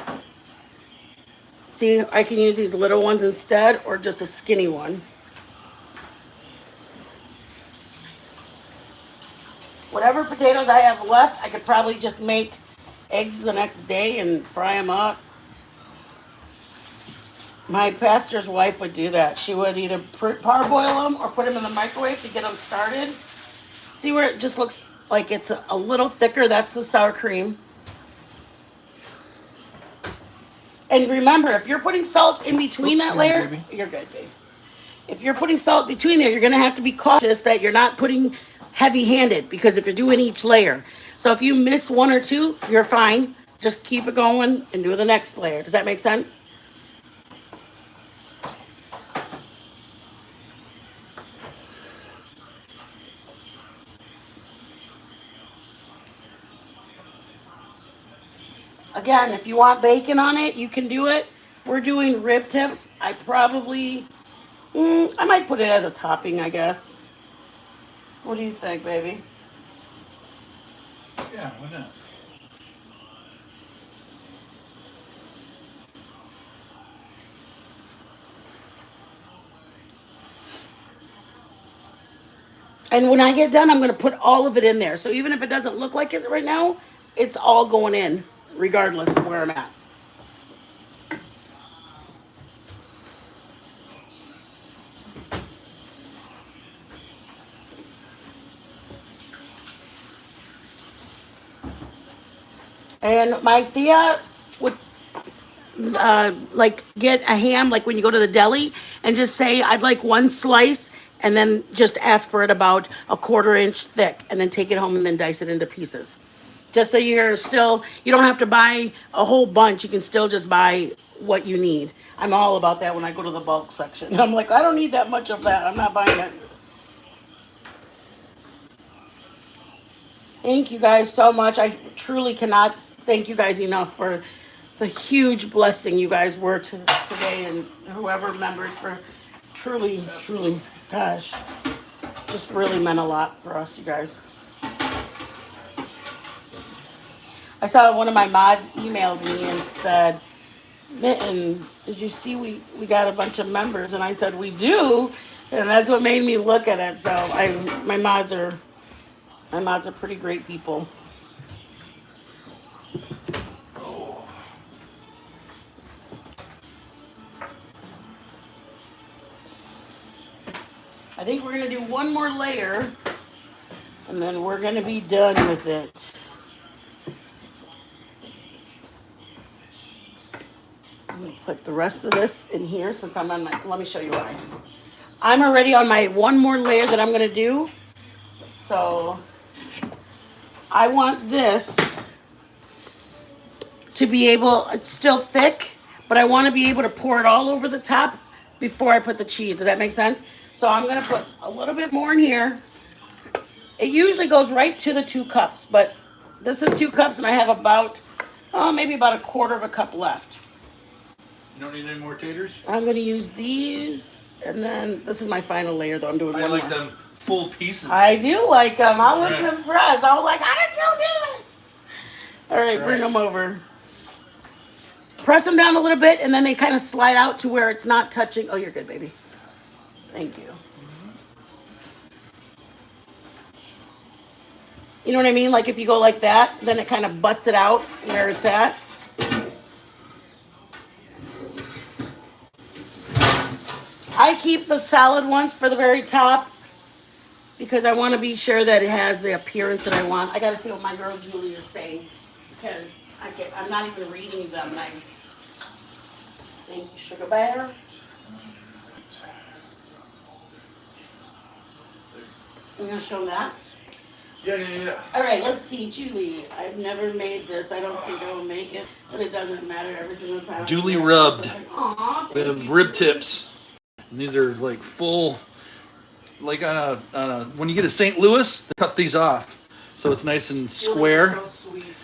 Speaker 1: See, I can use these little ones instead or just a skinny one. Whatever potatoes I have left, I could probably just make eggs the next day and fry them up. My pastor's wife would do that. She would either parboil them or put them in the microwave to get them started. See where it just looks like it's a little thicker? That's the sour cream. And remember, if you're putting salt in between that layer, you're good, babe. If you're putting salt between there, you're going to have to be cautious that you're not putting heavy-handed because if you're doing each layer. So if you miss one or two, you're fine. Just keep it going and do the next layer. Does that make sense? Again, if you want bacon on it, you can do it. We're doing rib tips. I might put it as a topping, I guess. What do you think, baby?
Speaker 2: Yeah, why not?
Speaker 1: And when I get done, I'm going to put all of it in there. So even if it doesn't look like it right now, it's all going in, regardless of where I'm at. And my tia would like get a ham, like when you go to the deli, and just say, I'd like one slice, and then just ask for it about a 1/4 inch thick, and then take it home and then dice it into pieces. Just so you don't have to buy a whole bunch. You can still just buy what you need. I'm all about that when I go to the bulk section. I'm like, I don't need that much of that. I'm not buying it. Thank you guys so much. I truly cannot thank you guys enough for the huge blessing you guys were today and whoever remembered for truly, gosh, just really meant a lot for us, you guys. I saw one of my mods emailed me and said, Mitten, did you see we got a bunch of members? And I said, we do. And that's what made me look at it. So my mods are pretty great people. I think we're going to do one more layer, and then we're going to be done with it. I'm going to put the rest of this in here since I'm on let me show you why. I'm already on my one more layer that I'm gonna do. So I want this to be able, it's still thick, but I want to be able to pour it all over the top before I put the cheese. Does that make sense? So I'm going to put a little bit more in here. It usually goes right to the 2 cups, but this is 2 cups and I have about, maybe about a quarter of a cup left.
Speaker 2: You don't need any more taters?
Speaker 1: I'm going to use these, and then this is my final layer though. I'm doing
Speaker 2: I
Speaker 1: one
Speaker 2: like
Speaker 1: more.
Speaker 2: them full pieces.
Speaker 1: I do like them. I was
Speaker 2: Right.
Speaker 1: impressed. I was like, how did you do it? All right,
Speaker 2: That's
Speaker 1: bring
Speaker 2: right.
Speaker 1: them over. Press them down a little bit, and then they kind of slide out to where it's not touching. Oh, you're good, baby. Thank you. You know what I mean? Like if you go like that, then it kind of butts it out where it's at. I keep the solid ones for the very top because I want to be sure that it has the appearance that I want. I got to see what my girl Julie is saying because I'm not even reading them. And thank you, Sugar Bear. I'm going to show them that.
Speaker 2: Yeah.
Speaker 1: All right, let's see, Julie. I've never made this. I don't think I will make it, but it doesn't matter every single time.
Speaker 2: Julie rubbed.
Speaker 1: Aw,
Speaker 2: We have rib tips. And these are like full, like on a when you get to St. Louis, they cut these off. So it's nice and square.
Speaker 1: So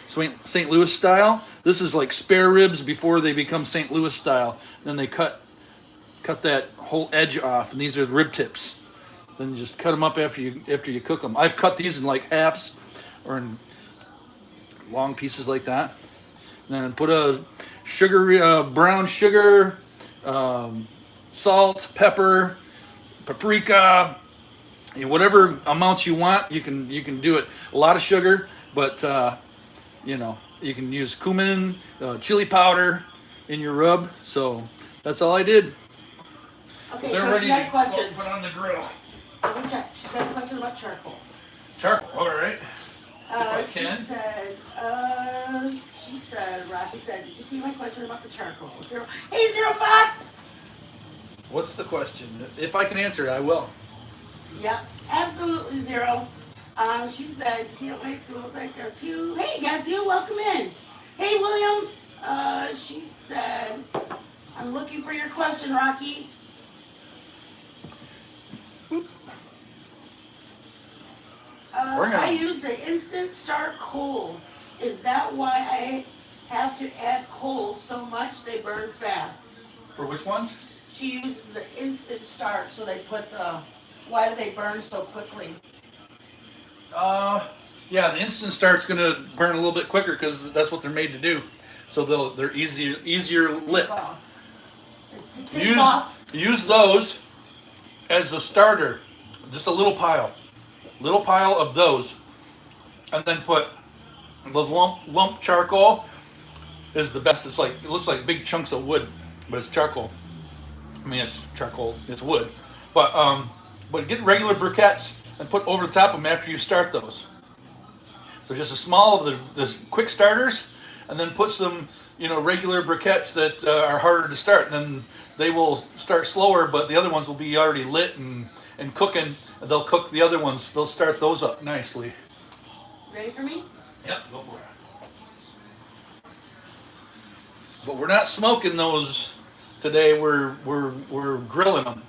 Speaker 1: sweet.
Speaker 2: St. Louis style. This is like spare ribs before they become St. Louis style. Then they cut that whole edge off, and these are rib tips. Then you just cut them up after you cook them. I've cut these in like halves or in long pieces like that. And then put a sugar, brown sugar, salt, pepper, paprika, whatever amounts you want. You can do it. A lot of sugar, but you can use cumin, chili powder in your rub. So that's all I did.
Speaker 1: Okay,
Speaker 2: They're
Speaker 1: so
Speaker 2: ready
Speaker 1: she got a
Speaker 2: to
Speaker 1: question.
Speaker 2: put on the grill.
Speaker 1: Let me check. She's got a question about charcoal.
Speaker 2: Charcoal, all right. I can.
Speaker 1: She said, Rocky said, did you see my question about the charcoal? Hey, Zero Fox!
Speaker 2: What's the question? If I can answer it, I will.
Speaker 1: Yep, absolutely Zero. She said, can't wait to look like Guess Who. Hey, Guess Who, welcome in. Hey, William. She said, I'm looking for your question, Rocky. I use the Instant Start coals. Is that why I have to add coals so much they burn fast?
Speaker 2: For which one?
Speaker 1: She uses the Instant Start, so they put why do they burn so quickly?
Speaker 2: Yeah, the Instant Start's gonna burn a little bit quicker because that's what they're made to do. So they're easier lit. Use those as a starter, just a little pile of those, and then put the lump charcoal is the best. It looks like big chunks of wood, but it's charcoal. I mean, it's charcoal, it's wood, but get regular briquettes and put over the top of them after you start those. So just a small of the quick starters, and then put some regular briquettes that are harder to start. And then they will start slower, but the other ones will be already lit and cooking. And they'll cook the other ones. They'll start those up nicely.
Speaker 1: Ready for me?
Speaker 2: Yep, go for it. But we're not smoking those today. We're grilling them.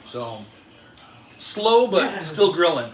Speaker 2: So slow, but still grilling.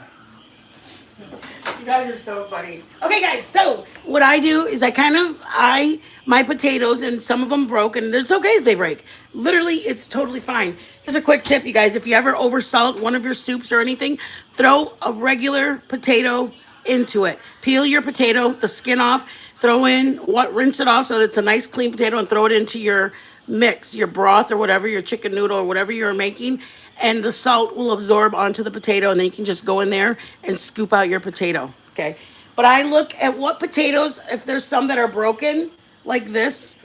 Speaker 1: You guys are so funny. Okay, guys, so what I do is my potatoes, and some of them broke, and it's okay if they break. Literally, it's totally fine. Here's a quick tip, you guys. If you ever oversalt one of your soups or anything, throw a regular potato into it. Peel your potato, the skin off, rinse it off so that it's a nice clean potato, and throw it into your mix, your broth or whatever, your chicken noodle or whatever you're making, and the salt will absorb onto the potato, and then you can just go in there and scoop out your potato, okay? But I look at what potatoes, if there's some that are broken, like this,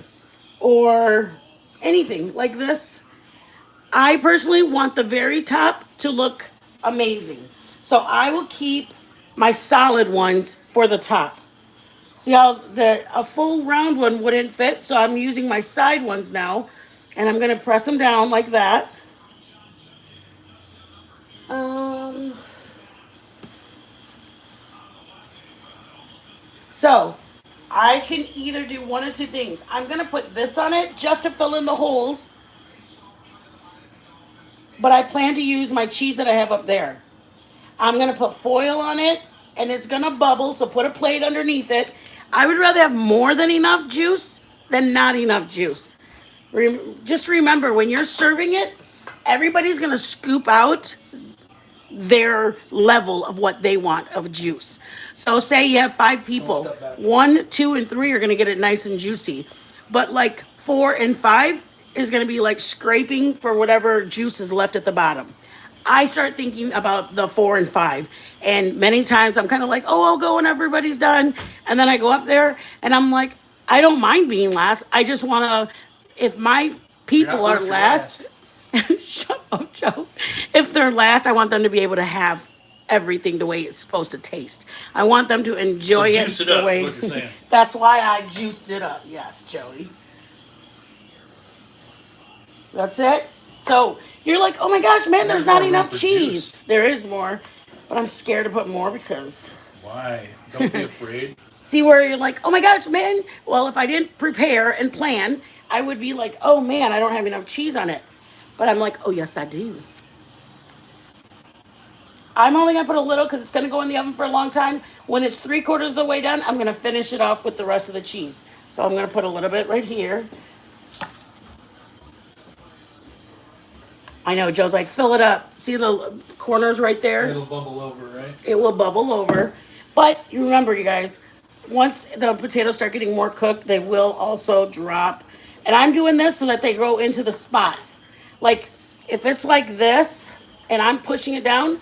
Speaker 1: or anything like this, I personally want the very top to look amazing. So I will keep my solid ones for the top. See how a full round one wouldn't fit, so I'm using my side ones now, and I'm gonna press them down like that. Um, so I can either do one or two things. I'm gonna put this on it just to fill in the holes, but I plan to use my cheese that I have up there. I'm gonna put foil on it and it's gonna bubble, so put a plate underneath it. I would rather have more than enough juice than not enough juice. Just remember when you're serving it, everybody's gonna scoop out their level of what they want of juice. So say you have 5 people, 1, 2, and 3 are gonna get it nice and juicy, but like 4 and 5 is gonna be like scraping for whatever juice is left at the bottom. I start thinking about the 4 and 5, and many times I'm kind of like, oh, I'll go when everybody's done, and then I go up there and I'm like, I don't mind being last. I just want to, if my people are last. Shut up, Joe. If they're last, I want them to be able to have everything the way it's supposed to taste. I want them to enjoy
Speaker 2: So
Speaker 1: it
Speaker 2: juice it
Speaker 1: the
Speaker 2: up,
Speaker 1: way.
Speaker 2: is what you're saying.
Speaker 1: That's why I juice it up. Yes, Joey. That's it. So you're like, oh my gosh, man, there's not
Speaker 2: more room
Speaker 1: enough
Speaker 2: for
Speaker 1: cheese.
Speaker 2: juice.
Speaker 1: There is more, but I'm scared to put more because
Speaker 2: Why? Don't be afraid.
Speaker 1: see where you're like, oh my gosh, man. Well, if I didn't prepare and plan, I would be like, oh man, I don't have enough cheese on it. But I'm like, oh yes, I do. I'm only gonna put a little because it's gonna go in the oven for a long time. When it's 3/4 of the way done, I'm gonna finish it off with the rest of the cheese. So I'm gonna put a little bit right here. I know, Joe's like, fill it up. See the corners right there?
Speaker 2: It'll bubble over, right?
Speaker 1: It will bubble over. But you remember, you guys, once the potatoes start getting more cooked, they will also drop. And I'm doing this so that they go into the spots. Like, if it's like this and I'm pushing it down,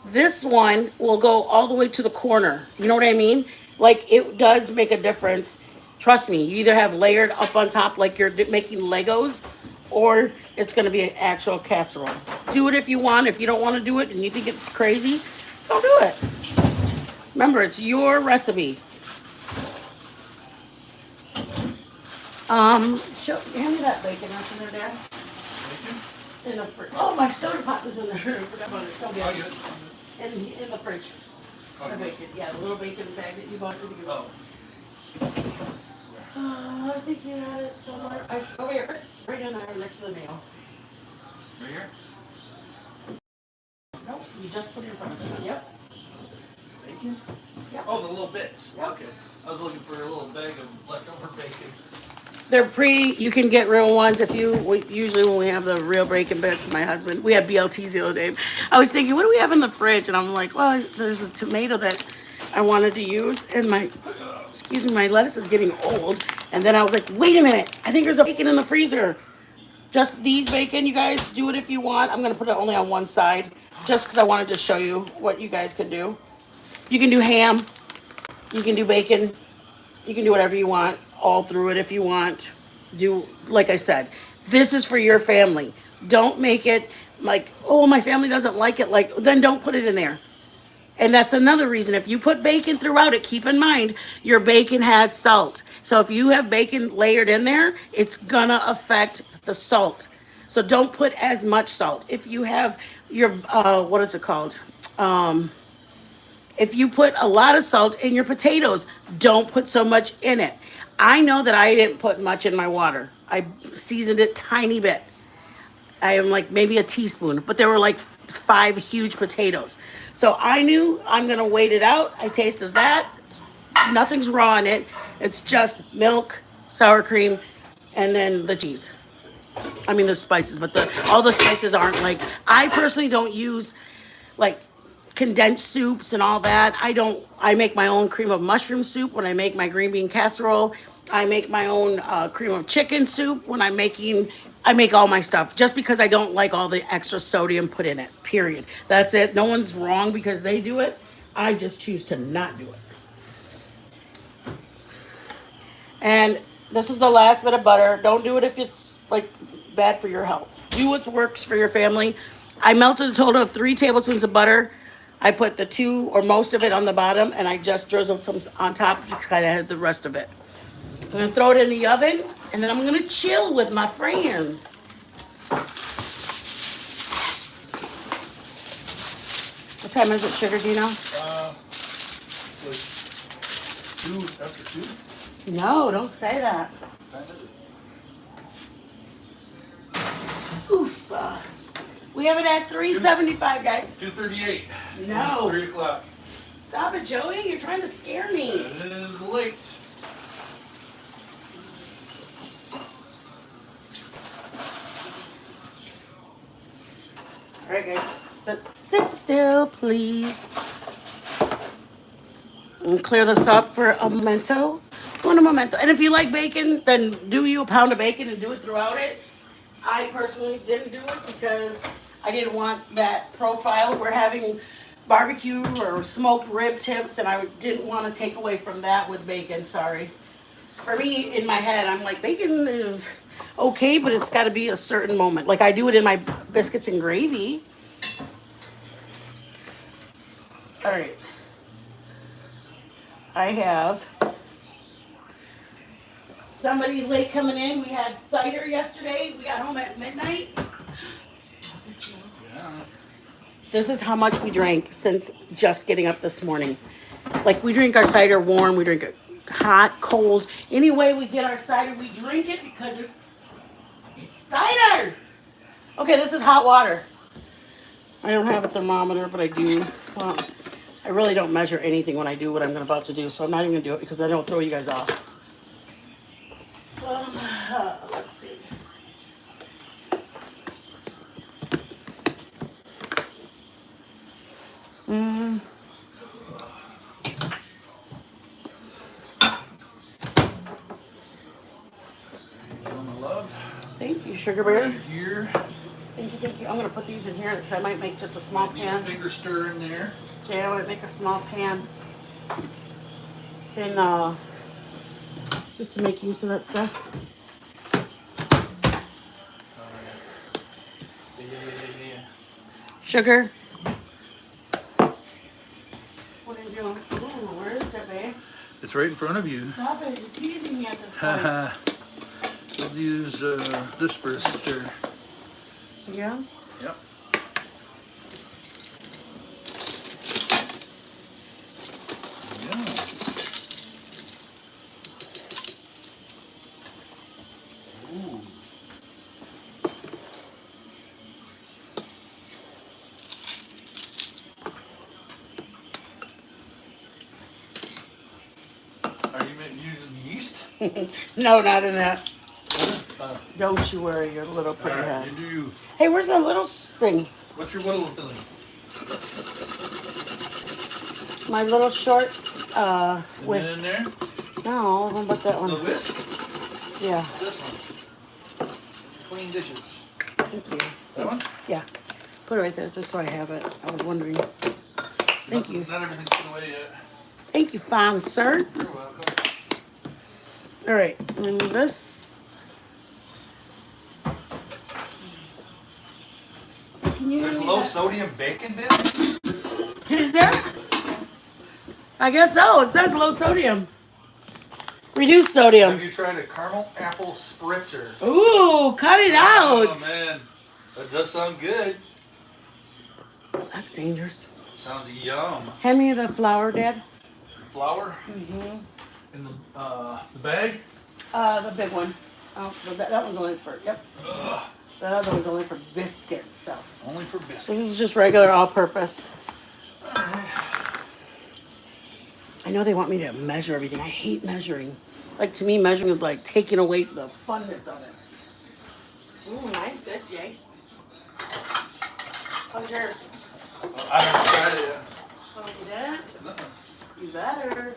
Speaker 1: this one will go all the way to the corner. You know what I mean? Like, it does make a difference. Trust me, you either have layered up on top like you're making Legos, or it's going to be an actual casserole. Do it if you want. If you don't want to do it and you think it's crazy, don't do it. Remember, it's your recipe. Hand me that bacon that's in there, Dad. In the fridge. Oh, my soda pop is in there. I forgot about it. Somebody else. In the fridge. The bacon. Yeah, the little bacon bag that you bought for the
Speaker 2: Oh.
Speaker 1: I think you had it somewhere. Over here. Right in there next to the meal.
Speaker 2: Right here?
Speaker 1: Nope, you just put it in front of it. Yep.
Speaker 2: Bacon?
Speaker 1: Yep.
Speaker 2: Oh, the little bits.
Speaker 1: Yep.
Speaker 2: Okay. I was looking for a little bag of leftover bacon.
Speaker 1: They're you can get real ones if usually when we have the real bacon bits, my husband, we had BLTs the other day. I was thinking, what do we have in the fridge? And I'm like, well, there's a tomato that I wanted to use, and my lettuce is getting old. And then I was like, wait a minute, I think there's a bacon in the freezer. Just these bacon, you guys, do it if you want. I'm gonna put it only on one side, just because I wanted to show you what you guys can do. You can do ham, you can do bacon, you can do whatever you want, all through it if you want. Do, like I said, this is for your family. Don't make it like, oh, my family doesn't like it, like, then don't put it in there. And that's another reason. If you put bacon throughout it, keep in mind, your bacon has salt. So if you have bacon layered in there, it's gonna affect the salt. So don't put as much salt. If you have your, what is it called? If you put a lot of salt in your potatoes, don't put so much in it. I know that I didn't put much in my water. I seasoned it tiny bit. I am like maybe a teaspoon, but there were like 5 huge potatoes. So I knew I'm gonna wait it out. I tasted that. Nothing's raw in it. It's just milk, sour cream, and then the cheese. I mean the spices, but all the spices aren't like, I personally don't use like condensed soups and all that. I make my own cream of mushroom soup when I make my green bean casserole. I make my own cream of chicken soup when I make all my stuff just because I don't like all the extra sodium put in it, period. That's it. No one's wrong because they do it. I just choose to not do it. And this is the last bit of butter. Don't do it if it's like bad for your health. Do what works for your family. I melted a total of 3 tablespoons of butter. I put the 2 or most of it on the bottom, and I just drizzled some on top because I had the rest of it. I'm gonna throw it in the oven, and then I'm gonna chill with my friends. time is it, sugar? Do you know?
Speaker 2: Like 2 after 2.
Speaker 1: No, don't say that.
Speaker 2: What time is it?
Speaker 1: Oof. We have it at 3:75, guys.
Speaker 2: 2:38.
Speaker 1: No.
Speaker 2: It's 3 o'clock.
Speaker 1: Stop it, Joey. You're trying to scare me.
Speaker 2: It is late.
Speaker 1: All right, guys. Sit still, please. And clear this up for a memento. Want a memento. And if you like bacon, then do you a pound of bacon and do it throughout it. I personally didn't do it because I didn't want that profile. We're having barbecue or smoked rib tips, and I didn't want to take away from that with bacon. Sorry. For me, in my head, I'm like, bacon is okay, but it's got to be a certain moment. Like I do it in my biscuits and gravy. All right. I have somebody late coming in. We had cider yesterday. We got home at midnight.
Speaker 2: Yeah.
Speaker 1: This is how much we drank since just getting up this morning. Like we drink our cider warm, we drink it hot, cold. Any way we get our cider, we drink it because it's cider. Okay, this is hot water. I don't have a thermometer, but I do. Well, I really don't measure anything when I do what I'm about to do, so I'm not even gonna do it because I don't throw you guys off. Let's see. Thank you, Sugar Bear.
Speaker 2: Right here.
Speaker 1: Thank you, thank you. I'm gonna put these in here because I might make just a small
Speaker 2: Need a
Speaker 1: pan.
Speaker 2: finger stir in there.
Speaker 1: Okay, I want to make a small pan. And just to make use of that stuff.
Speaker 2: Yeah.
Speaker 1: Sugar. What are you doing? Ooh, where is it, babe?
Speaker 2: It's right in front of you.
Speaker 1: Stop it. You're teasing me at this point.
Speaker 2: We'll use this for a stir.
Speaker 1: Yeah?
Speaker 2: Yep. Yeah. Ooh. Are you using yeast?
Speaker 1: No, not in that.
Speaker 2: Uh,
Speaker 1: Don't you worry your little pretty
Speaker 2: Alright,
Speaker 1: head.
Speaker 2: you do.
Speaker 1: Hey, where's my little thing?
Speaker 2: What's your little filling?
Speaker 1: My little short whisk.
Speaker 2: In there?
Speaker 1: No, how about that
Speaker 2: The
Speaker 1: one?
Speaker 2: whisk?
Speaker 1: Yeah,
Speaker 2: This one. Clean dishes.
Speaker 1: thank you.
Speaker 2: That one?
Speaker 1: Yeah, put it right there just so I have it. I was wondering. Thank you.
Speaker 2: Not everything's put away yet.
Speaker 1: Thank you, fine sir.
Speaker 2: You're welcome.
Speaker 1: All right, and this. Can you
Speaker 2: There's
Speaker 1: hand me
Speaker 2: low
Speaker 1: that?
Speaker 2: sodium bacon bits?
Speaker 1: Is there? I guess so. It says low sodium. Reduced sodium.
Speaker 2: Have you tried a caramel apple spritzer?
Speaker 1: Ooh, cut it out.
Speaker 2: Oh man, that does sound good.
Speaker 1: That's dangerous.
Speaker 2: Sounds yum.
Speaker 1: Hand me the flour, Dad.
Speaker 2: Flour
Speaker 1: Mm-hmm.
Speaker 2: in the bag.
Speaker 1: The big one. Oh, that one's only for, yep.
Speaker 2: Ugh,
Speaker 1: The other one's only for biscuits, so.
Speaker 2: only for
Speaker 1: This
Speaker 2: biscuits.
Speaker 1: is just regular all-purpose.
Speaker 2: Alright.
Speaker 1: I know they want me to measure everything. I hate measuring. Like, to me, measuring is like taking away the funness of it. Ooh, mine's good, Jay. How's yours?
Speaker 2: I haven't tried it yet.
Speaker 1: Oh, you did?
Speaker 2: Uh-uh.
Speaker 1: You better.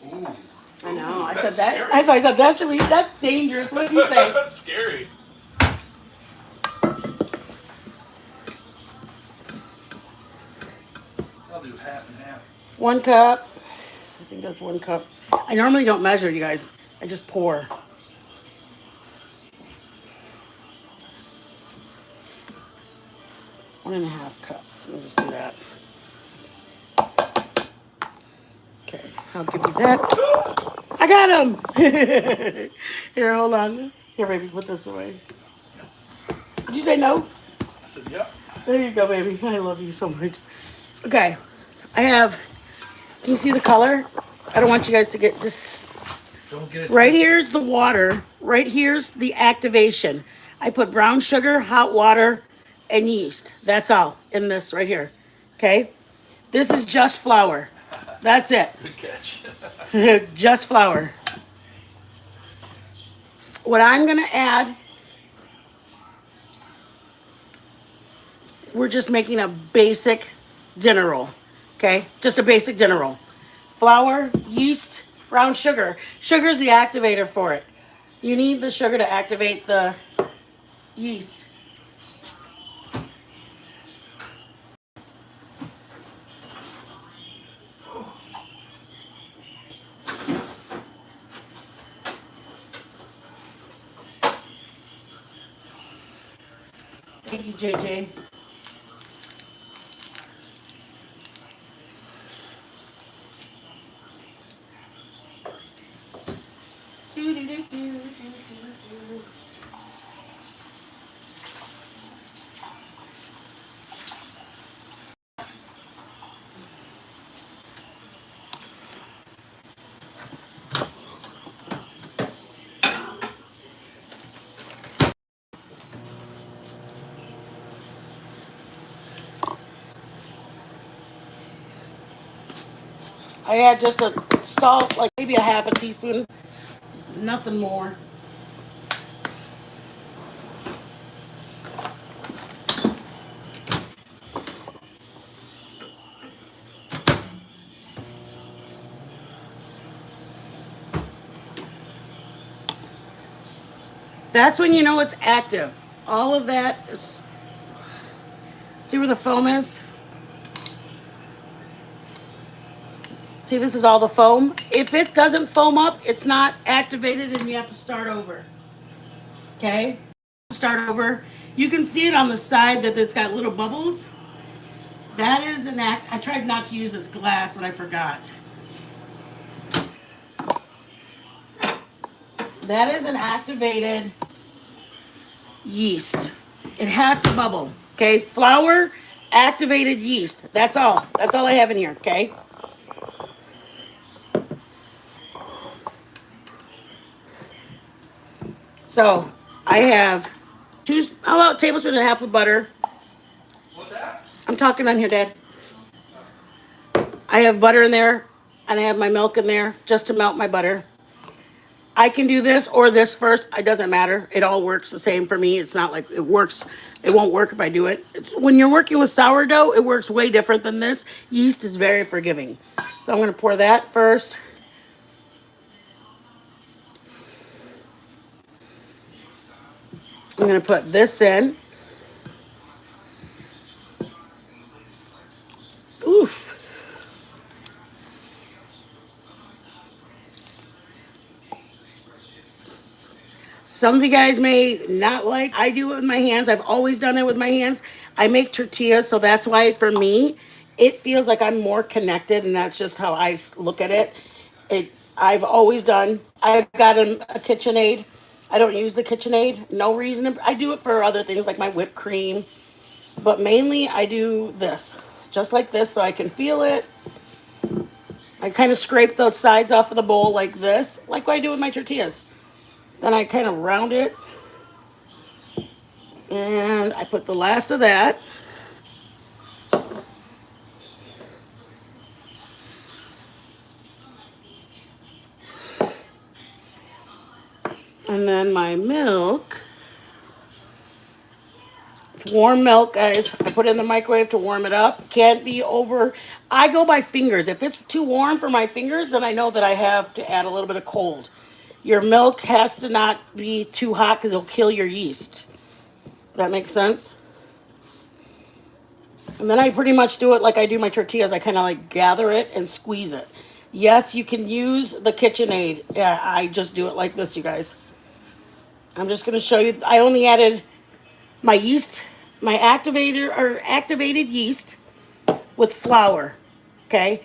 Speaker 2: Ooh.
Speaker 1: I know. I said
Speaker 2: That's
Speaker 1: that.
Speaker 2: scary.
Speaker 1: I said that should be. That's dangerous. What did you say?
Speaker 2: That's scary. I'll do half and half.
Speaker 1: 1 cup. I think that's 1 cup. I normally don't measure, you guys. I just pour. One and a half cups. Let me just do that. Okay, I'll give you that. I got him. Here, hold on. Here, baby, put this away. Did you say no?
Speaker 2: I said Yep.
Speaker 1: There you go, baby. I love you so much. Okay, I have. Can you see the color? I don't want you guys to get just.
Speaker 2: Don't get it.
Speaker 1: Right here's the water. Right here's the activation. I put brown sugar, hot water, and yeast. That's all in this right here. Okay? This is just flour. That's it.
Speaker 2: Good catch.
Speaker 1: Just flour. What I'm going to add, we're just making a basic dinner roll. Okay? Just a basic dinner roll. Flour, yeast, brown sugar. Sugar's the activator for it. You need the sugar to activate the yeast. Thank you, JJ. I add just a salt, like maybe a half a teaspoon, nothing more. That's when you know it's active. All of that is, see where the foam is? See, this is all the foam. If it doesn't foam up, it's not activated and you have to start over. Okay? Start over. You can see it on the side that it's got little bubbles. That is an act. I tried not to use this glass, but I forgot. That is an activated yeast. It has to bubble. Okay? Flour, activated yeast. That's all. That's all I have in here. Okay? So I have how about a tablespoon and a half of butter.
Speaker 2: What's that?
Speaker 1: I'm talking on here, Dad. I have butter in there, and I have my milk in there just to melt my butter. I can do this or this first. It doesn't matter. It all works the same for me. It's not like it works. It won't work if I do it. When you're working with sourdough, it works way different than this. Yeast is very forgiving. So I'm going to pour that first. I'm going to put this in. Oof. Some of you guys may not like. I do it with my hands. I've always done it with my hands. I make tortillas, so that's why for me, it feels like I'm more connected, and that's just how I look at it. I've always done. I've got a KitchenAid. I don't use the KitchenAid. No reason. I do it for other things like my whipped cream, but mainly I do this, just like this, so I can feel it. I kind of scrape those sides off of the bowl like this, like what I do with my tortillas. Then I kind of round it, and I put the last of that. And then my milk, warm milk, guys. I put it in the microwave to warm it up. Can't be over. I go by fingers. If it's too warm for my fingers, then I know that I have to add a little bit of cold. Your milk has to not be too hot because it'll kill your yeast. That makes sense? And then I pretty much do it like I do my tortillas. I kind of like gather it and squeeze it. Yes, you can use the KitchenAid. Yeah, I just do it like this, you guys. I'm just going to show you. I only added my yeast, my activated yeast with flour. Okay?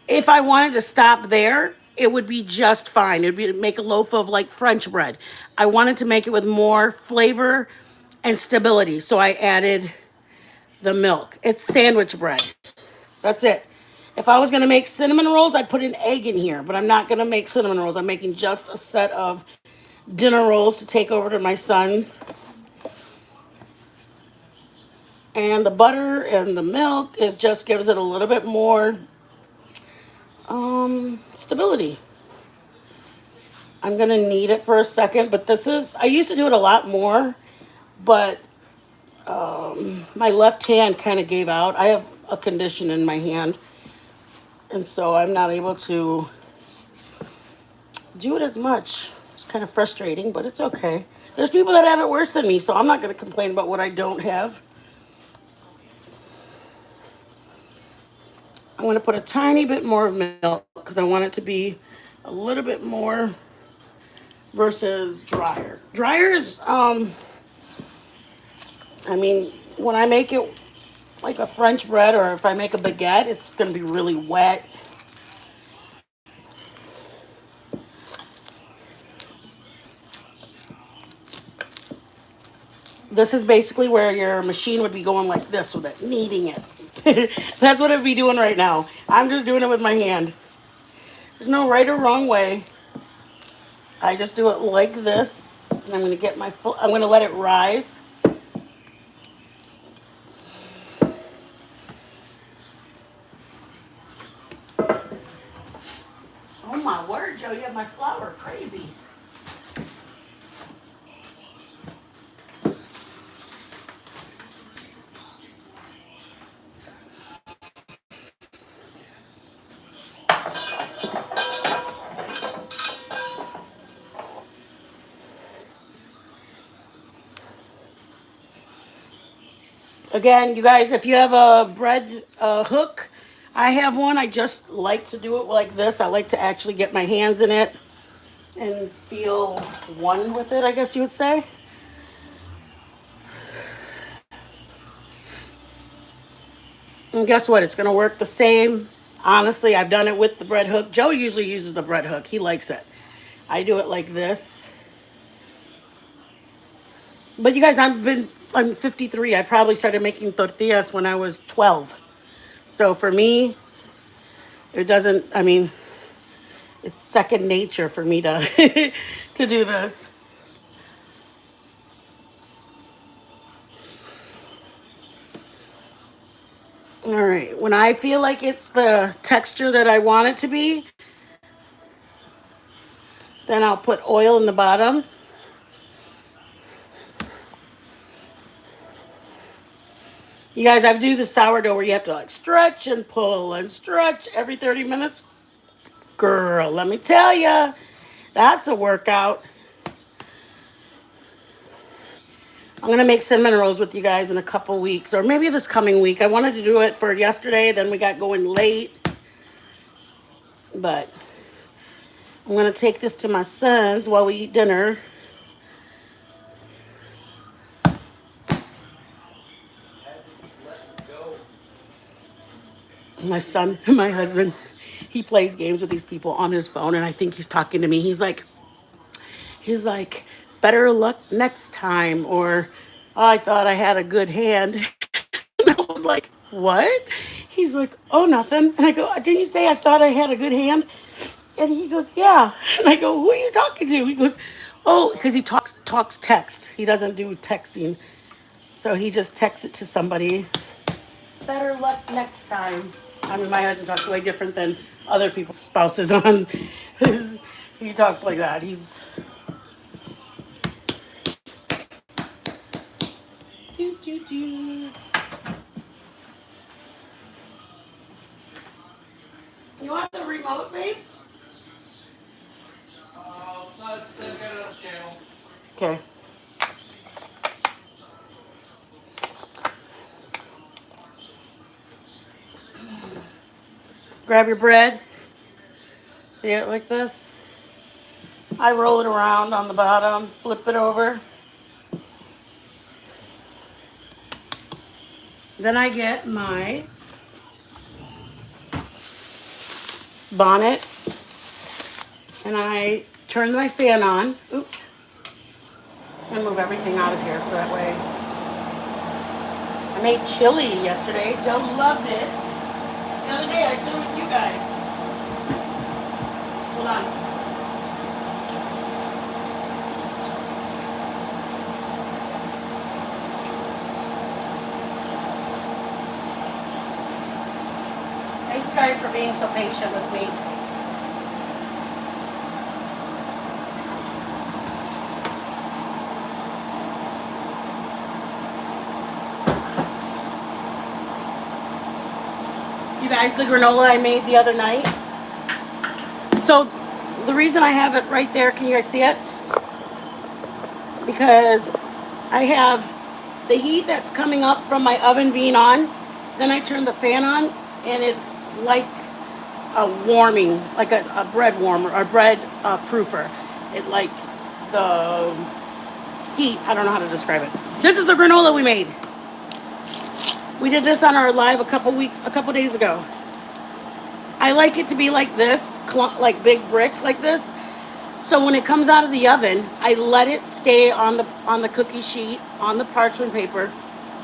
Speaker 1: If I wanted to stop there, it would be just fine. It would be make a loaf of like French bread. I wanted to make it with more flavor and stability. So I added the milk. It's sandwich bread. That's it. If I was going to make cinnamon rolls, I'd put an egg in here, but I'm not going to make cinnamon rolls. I'm making just a set of dinner rolls to take over to my son's. And the butter and the milk is just gives it a little bit more stability. I'm going to knead it for a second, but this is, I used to do it a lot more, but my left hand kind of gave out. I have a condition in my hand, and so I'm not able to do it as much. It's kind of frustrating, but it's okay. There's people that have it worse than me, so I'm not going to complain about what I don't have. I'm going to put a tiny bit more of milk because I want it to be a little bit more versus drier. Dryers, I mean, when I make it like a French bread or if I make a baguette, it's going to be really wet. This is basically where your machine would be going like this with it, kneading it. That's what I'd be doing right now. I'm just doing it with my hand. There's no right or wrong way. I just do it like this. And I'm going to get my full, I'm going to let it rise. Oh my word, Joe, you have my flour crazy. Again, you guys, if you have a bread hook, I have one. I just like to do it like this. I like to actually get my hands in it and feel one with it, I guess you would say. And guess what? It's going to work the same. Honestly, I've done it with the bread hook. Joe usually uses the bread hook. He likes it. I do it like this. But you guys, I'm 53. I probably started making tortillas when I was 12. So for me, it doesn't, I mean, it's second nature for me to to do this. All right. When I feel like it's the texture that I want it to be, then I'll put oil in the bottom. You guys, I do the sourdough where you have to like stretch and pull and stretch every 30 minutes. Girl, let me tell you, that's a workout. I'm going to make cinnamon rolls with you guys in a couple weeks, or maybe this coming week. I wanted to do it for yesterday, then we got going late. But I'm going to take this to my son's while we eat dinner. My son, my husband, he plays games with these people on his phone, and I think he's talking to me. He's like, better luck next time, or oh, I thought I had a good hand. And I was like, what? He's like, oh, nothing. And I go, didn't you say I thought I had a good hand? And he goes, yeah. And I go, who are you talking to? He goes, oh, because he talks text. He doesn't do texting. So he just texts it to somebody. Better luck next time. I mean, my husband talks way different than other people's spouses on. He talks like that. He's... Do, do, do. You want the remote, babe?
Speaker 2: Let's get it on channel.
Speaker 1: Okay. Grab your bread. See it like this? I roll it around on the bottom, flip it over. Then I get my bonnet and I turn my fan on. Oops. And move everything out of here so that way I made chili yesterday. Joe loved it. The other day I said it with you guys. Hold on. Thank you guys for being so patient with me. You guys, the granola I made the other night. So the reason I have it right there, can you guys see it? Because I have the heat that's coming up from my oven being on. Then I turn the fan on and it's like a warming, like a bread warmer or bread proofer. It like the heat, I don't know how to describe it. This is the granola we made. We did this on our live a couple days ago. I like it to be like this, like big bricks like this. So when it comes out of the oven, I let it stay on the cookie sheet, on the parchment paper,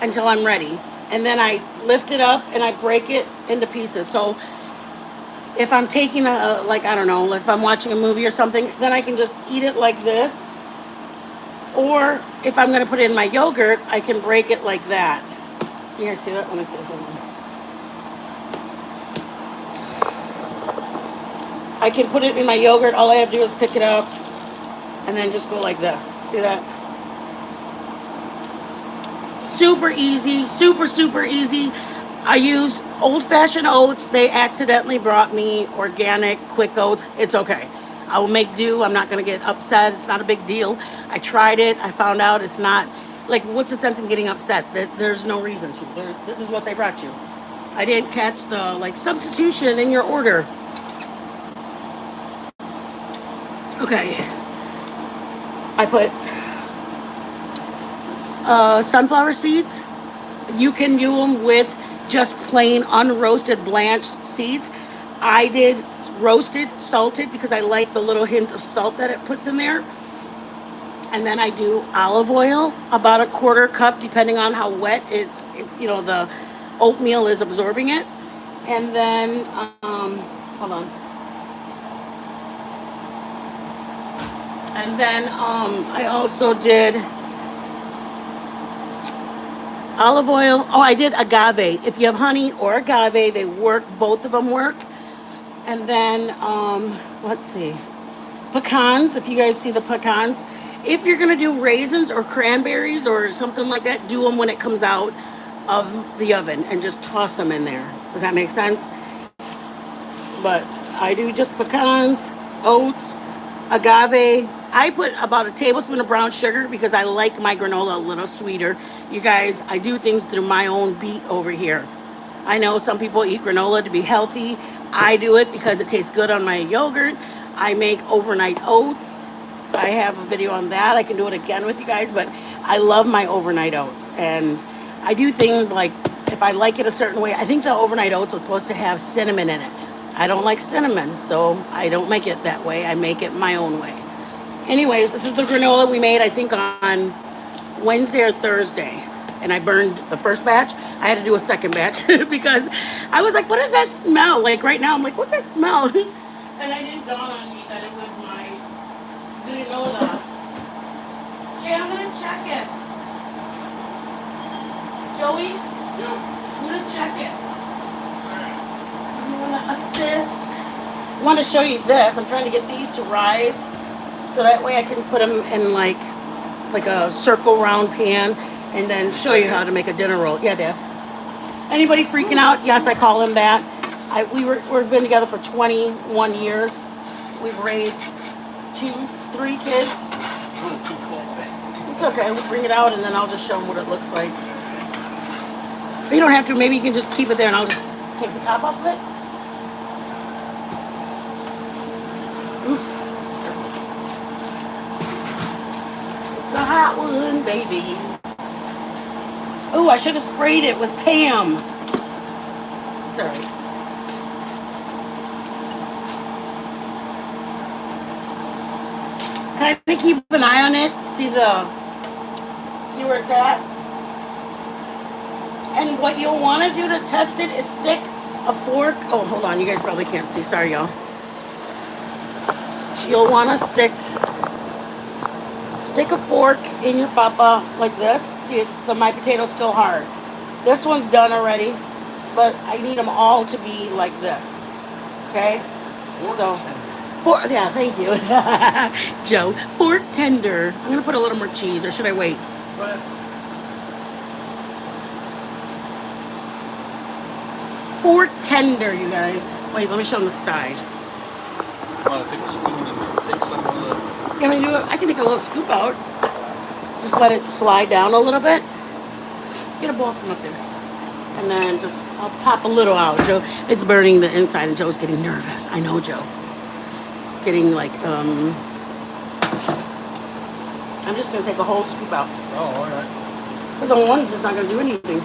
Speaker 1: until I'm ready. And then I lift it up and I break it into pieces. So if I'm taking like, I don't know, if I'm watching a movie or something, then I can just eat it like this. Or if I'm going to put it in my yogurt, I can break it like that. You guys see that? Let me see. Hold on. I can put it in my yogurt. All I have to do is pick it up and then just go like this. See that? Super easy. Super easy. I use old-fashioned oats. They accidentally brought me organic quick oats. It's okay. I will make do. I'm not going to get upset. It's not a big deal. I tried it. I found out it's not. Like, what's the sense in getting upset? There's no reason to. This is what they brought you. I didn't catch the, like, substitution in your order. Okay. I put sunflower seeds. You can do them with just plain unroasted blanched seeds. I did roasted, salted, because I like the little hint of salt that it puts in there. And then I do olive oil, about a quarter cup, depending on how wet the oatmeal is absorbing it. And then, hold on. And then I also did olive oil. Oh, I did agave. If you have honey or agave, they work. Both of them work. And then, let's see, pecans. If you guys see the pecans. If you're going to do raisins or cranberries or something like that, do them when it comes out of the oven and just toss them in there. Does that make sense? But I do just pecans, oats, agave. I put about a tablespoon of brown sugar because I like my granola a little sweeter. You guys, I do things through my own beat over here. I know some people eat granola to be healthy. I do it because it tastes good on my yogurt. I make overnight oats. I have a video on that. I can do it again with you guys, but I love my overnight oats. And I do things like, if I like it a certain way, I think the overnight oats was supposed to have cinnamon in it. I don't like cinnamon, so I don't make it that way. I make it my own way. Anyways, this is the granola we made, I think, on Wednesday or Thursday. And I burned the first batch. I had to do a second batch because I was like, what does that smell? Like right now, I'm like, what's that smell? And I didn't dawn on me that it was my granola. Jay, I'm going to check it. Joey? Yep. I'm going to check it. I'm going to assist. I want to show you this. I'm trying to get these to rise so that way I can put them in like a circle round pan and then show you how to make a dinner roll. Yeah, Dad. Anybody freaking out? Yes, I call him that. We've been together for 21 years. We've raised 3 kids. It's okay. We'll bring it out and then I'll just show them what it looks like. You don't have to. Maybe you can just keep it there and I'll just take the top off of it. Oof. It's a hot one, baby. Oh, I should have sprayed it with Pam. It's all right. Kind of keep an eye on it. See where it's at. And what you'll want to do to test it is stick a fork. Oh, hold on. You guys probably can't see. Sorry, y'all. You'll want to stick a fork in your papa like this. See, it's my potato's still hard. This one's done already, but I need them all to be like this. Okay? So, yeah, thank you. Joe, fork tender. I'm going to put a little more cheese, or should I wait?
Speaker 2: Go ahead.
Speaker 1: Fork tender, you guys. Wait, let me show them the side.
Speaker 2: I want to take a spoon and take some of the...
Speaker 1: You want me to do it? I can take a little scoop out. Just let it slide down a little bit. Get a bowl from up there. And then just, I'll pop a little out. Joe, it's burning the inside and Joe's getting nervous. I know, Joe. It's getting like, I'm just going to take a whole scoop out.
Speaker 2: Oh, all right.
Speaker 1: Because on one's just not going to do anything.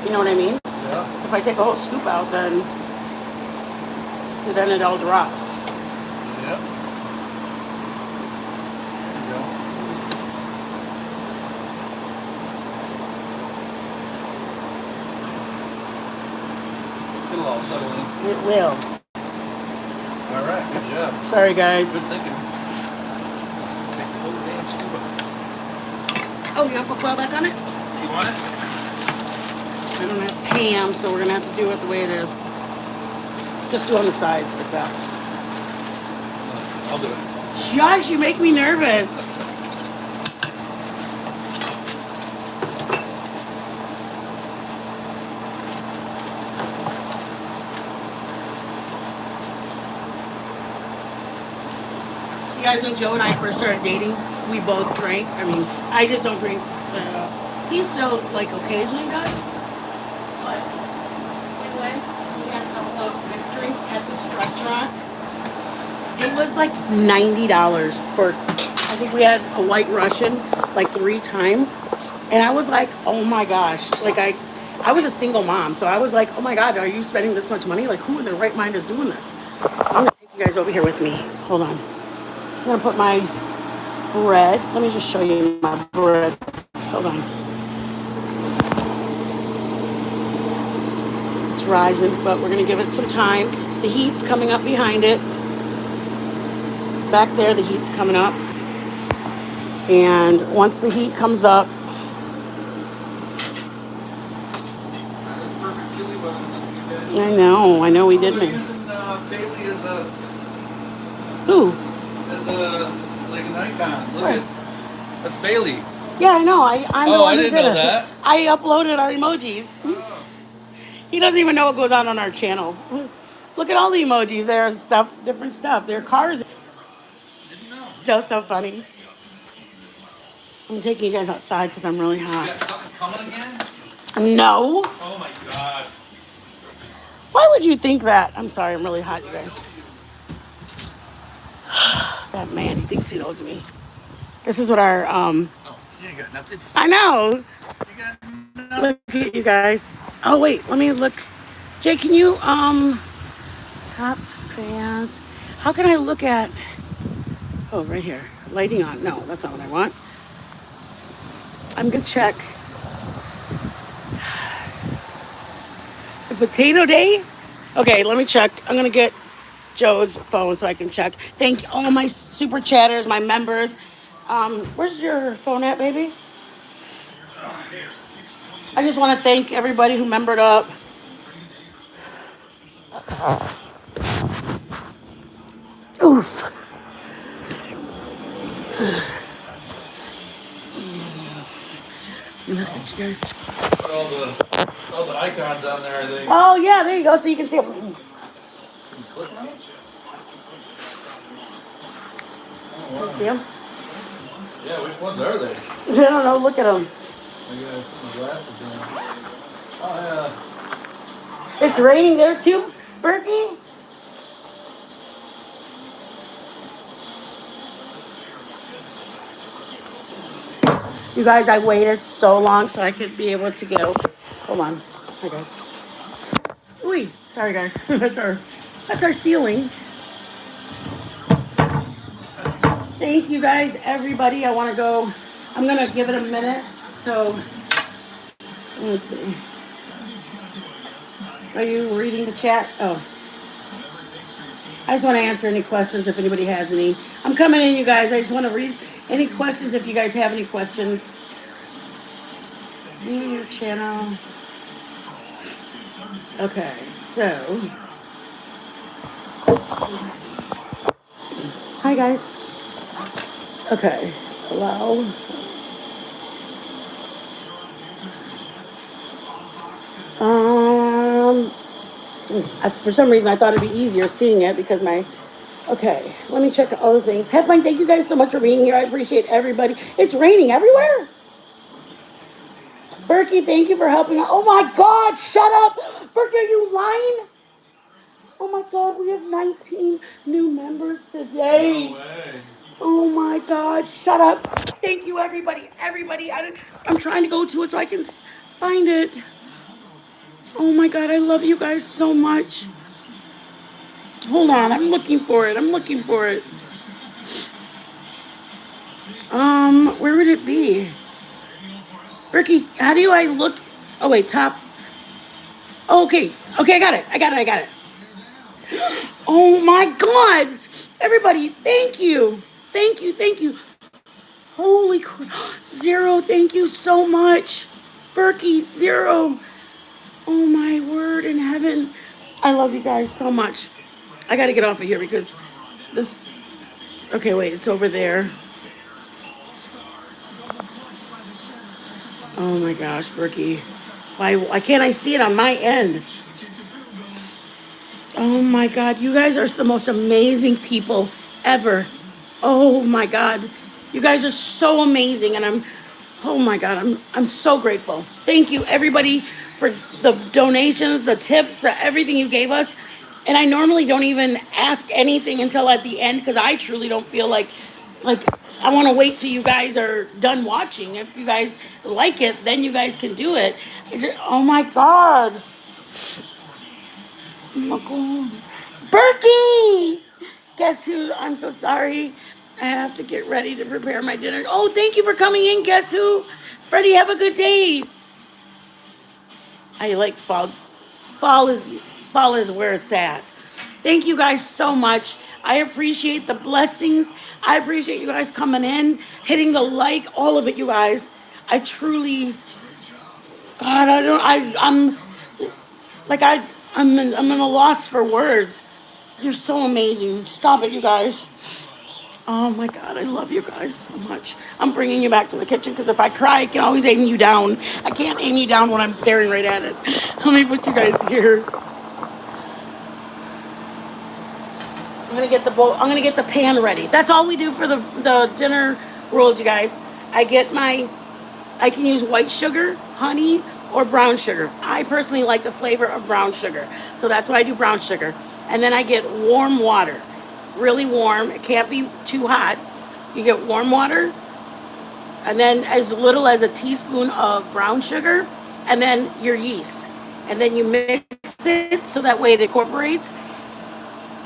Speaker 1: You know what I mean?
Speaker 2: Yeah.
Speaker 1: If I take a whole scoop out, then, see, then it all drops.
Speaker 2: Yep. There you go. It'll all settle in.
Speaker 1: It will.
Speaker 2: All right, good job.
Speaker 1: Sorry, guys.
Speaker 2: Good thinking. Take the whole damn scoop of it.
Speaker 1: Oh, you want to put foil back on it?
Speaker 2: You want it?
Speaker 1: I don't have Pam, so we're going to have to do it the way it is. Just do on the sides like that.
Speaker 2: I'll do it.
Speaker 1: Josh, you make me nervous. You guys, when Joe and I first started dating, we both drank. I mean, I just don't drink. He still, like, occasionally does. But anyway, we had a couple of mixed drinks at this restaurant. It was like $90 for, I think we had a White Russian like 3 times. And I was like, oh my gosh. Like I was a single mom. So I was like, oh my God, are you spending this much money? Like who in their right mind is doing this? I'm going to take you guys over here with me. Hold on. I'm going to put my bread. Let me just show you my bread. Hold on. It's rising, but we're going to give it some time. The heat's coming up behind it. Back there, the heat's coming up. And once the heat comes up, I know we did make.
Speaker 2: Using Bailey as a
Speaker 1: Who?
Speaker 2: like an icon. Look
Speaker 1: Where?
Speaker 2: at that's Bailey.
Speaker 1: Yeah, I know. I'm the
Speaker 2: Oh,
Speaker 1: one
Speaker 2: I
Speaker 1: who
Speaker 2: didn't
Speaker 1: did
Speaker 2: know
Speaker 1: it.
Speaker 2: that.
Speaker 1: I uploaded our emojis.
Speaker 2: Oh.
Speaker 1: He doesn't even know what goes on our channel. Look at all the emojis. There's stuff, different stuff. There are cars.
Speaker 2: Didn't know.
Speaker 1: Joe's so funny. I'm taking you guys outside because I'm really
Speaker 2: You
Speaker 1: hot.
Speaker 2: got something coming again?
Speaker 1: No.
Speaker 2: Oh my God.
Speaker 1: Why would you think that? I'm sorry, I'm really hot, you guys. That man, he thinks he knows me. This is what our,
Speaker 2: Oh, you ain't got nothing.
Speaker 1: I know.
Speaker 2: You got nothing.
Speaker 1: Look at you guys. Oh, wait, let me look. Jay, can you, top fans. How can I look at, oh, right here. Lighting on. No, that's not what I want. I'm going to check. The potato day? Okay, let me check. I'm going to get Joe's phone so I can check. Thank all my super chatters, my members. Where's your phone at, baby? I just want to thank everybody who membered up. Oof. Listen, you guys.
Speaker 2: Put all the icons on there, I think.
Speaker 1: Oh, yeah, there you go. So you can see them.
Speaker 2: Click on it?
Speaker 1: Can you see them?
Speaker 2: Yeah, which ones are they?
Speaker 1: I don't know. Look at them.
Speaker 2: I gotta put my glasses on. Oh, yeah.
Speaker 1: It's raining there too, Berkey? You guys, I waited so long so I could be able to go. Hold on. Hi, guys. Ooh, sorry, guys. That's our ceiling. Thank you guys, everybody. I want to go. I'm gonna give it a minute. So Let me see. Are you reading the chat? Oh, I just want to answer any questions if anybody has any. I'm coming in, you guys. I just want to read any questions if you guys have any questions. View your channel. Okay, so. Hi, guys. Okay, allow. For some reason, I thought it'd be easier seeing it because my. Okay, let me check other things. Headline, thank you guys so much for being here. I appreciate everybody. It's raining everywhere. Berkey, thank you for helping out. Oh my God, shut up. Berkey, are you lying? Oh my God, we have 19 new members today. No way. Oh my God, shut up. Thank you, everybody. Everybody, I'm trying to go to it so I can find it. Oh my God, I love you guys so much. Hold on, I'm looking for it. Where would it be? Ricky, how do I look? Oh wait, top. Oh, okay, I got it. Oh my God, everybody, thank you. Holy crap, Zero, thank you so much. Berkey, Zero. Oh my word in heaven. I love you guys so much. I gotta get off of here because this. Okay, wait, it's over there. Oh my gosh, Berkey. Why can't I see it on my end? Oh my God, you guys are the most amazing people ever. Oh my God, you guys are so amazing, and oh my God, I'm so grateful. Thank you, everybody, for the donations, the tips, everything you gave us. And I normally don't even ask anything until at the end because I truly don't feel like I want to wait till you guys are done watching. If you guys like it, then you guys can do it. Oh my God. Berkey! Guess who? I'm so sorry. I have to get ready to prepare my dinner. Oh, thank you for coming in. Guess who? Freddie, have a good day. I like fall. Fall is where it's at. Thank you guys so much. I appreciate the blessings. I appreciate you guys coming in, hitting the like, all of it, you guys. I truly, God, I'm like I'm in a loss for words. You're so amazing. Stop it, you guys. Oh my God, I love you guys so much. I'm bringing you back to the kitchen because if I cry, I can always aim you down. I can't aim you down when I'm staring right at it. Let me put you guys here. I'm gonna get the bowl. I'm gonna get the pan ready. That's all we do for the dinner rolls, you guys. I can use white sugar, honey, or brown sugar. I personally like the flavor of brown sugar, so that's why I do brown sugar. And then I get warm water, really warm. It can't be too hot. You get warm water, and then as little as a teaspoon of brown sugar, and then your yeast. And then you mix it so that way it incorporates.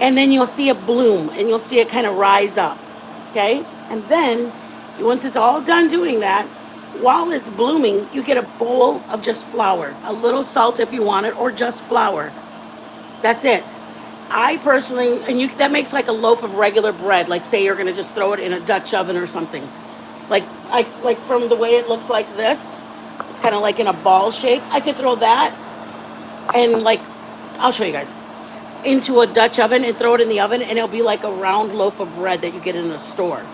Speaker 1: And then you'll see it bloom, and you'll see it kind of rise up, okay? And then, once it's all done doing that, while it's blooming, you get a bowl of just flour, a little salt if you want it, or just flour. That's it. I personally, that makes like a loaf of regular bread, like say you're gonna just throw it in a Dutch oven or something. Like from the way it looks like this, it's kind of like in a ball shape. I could throw that, and I'll show you guys, into a Dutch oven and throw it in the oven, and it'll be like a round loaf of bread that you get in the store.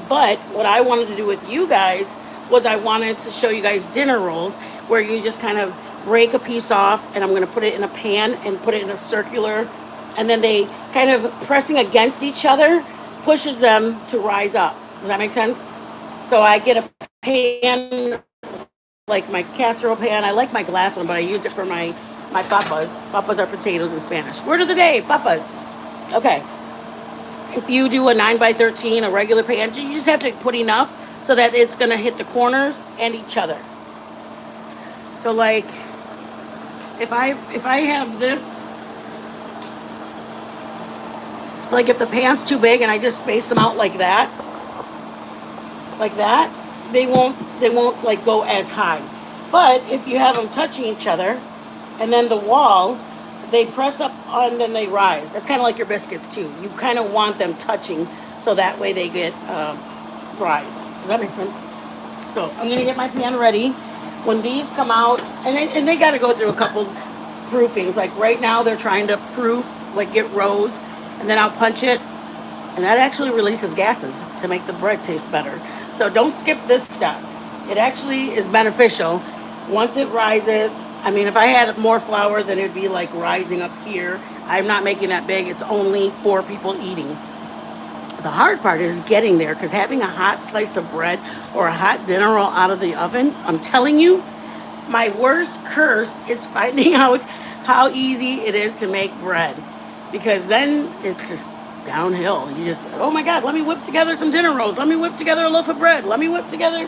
Speaker 1: But what I wanted to do with you guys was I wanted to show you guys dinner rolls where you just kind of break a piece off, and I'm going to put it in a pan and put it in a circular, and then they kind of pressing against each other pushes them to rise up. Does that make sense? So I get a pan, like my casserole pan. I like my glass one, but I use it for my papas. Papas are potatoes in Spanish. Word of the day, papas. Okay. If you do a 9x13, a regular pan, you just have to put enough so that it's going to hit the corners and each other. So like, if I have this, like if the pan's too big and I just space them out like that, they won't like go as high. But if you have them touching each other, and then the wall, they press up on, then they rise. That's kind of like your biscuits too. You kind of want them touching, so that way they get rise. Does that make sense? So I'm gonna get my pan ready. When these come out, and they got to go through a couple proofings. Like right now, they're trying to proof, like get rows, and then I'll punch it, and that actually releases gases to make the bread taste better. So don't skip this step. It actually is beneficial. Once it rises, I mean, if I had more flour, then it'd be like rising up here. I'm not making that big. It's only 4 people eating. The hard part is getting there because having a hot slice of bread or a hot dinner roll out of the oven, I'm telling you, my worst curse is finding out how easy it is to make bread, because then it's just downhill. You just, oh my God, let me whip together some dinner rolls. Let me whip together a loaf of bread. Let me whip together,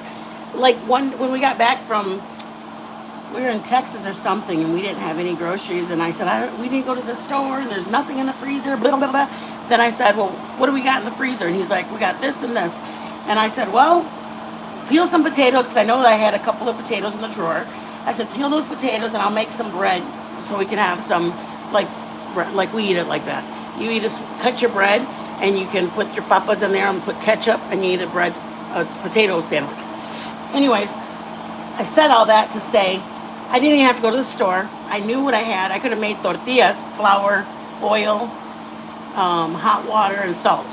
Speaker 1: like when we got back from, we were in Texas or something, and we didn't have any groceries. And I said, we didn't go to the store, and there's nothing in the freezer, blah, blah, blah. Then I said, well, what do we got in the freezer? And he's like, we got this and this. And I said, well, peel some potatoes, because I know that I had a couple of potatoes in the drawer. I said, peel those potatoes, and I'll make some bread so we can have some, like we eat it like that. You cut your bread, and you can put your papas in there and put ketchup, and you eat a potato sandwich. Anyways, I said all that to say, I didn't even have to go to the store. I knew what I had. I could have made tortillas, flour, oil, hot water, and salt.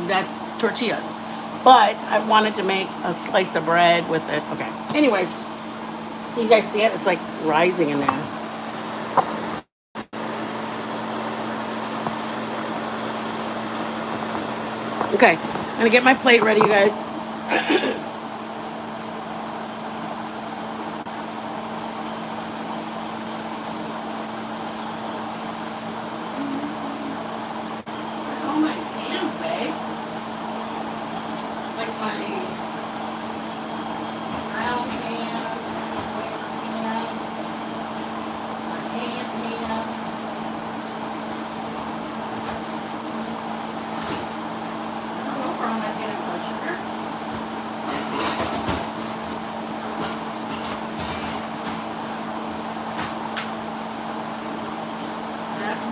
Speaker 1: That's tortillas. But I wanted to make a slice of bread with it. Okay. Anyways, you guys see it? It's like rising in there. Okay. I'm going to get my plate ready, you guys.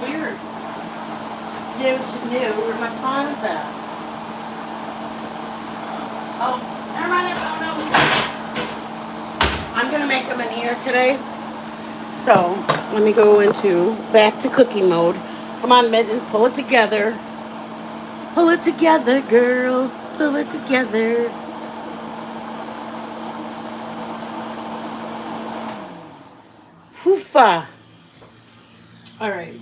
Speaker 1: Weird. Dude, knew where my pond's at. Oh, never mind. I'm gonna make them in here today. So let me go back to cooking mode. Come on, Mitten, pull it together. Pull it together, girl. Pull it together. Foofa. All right.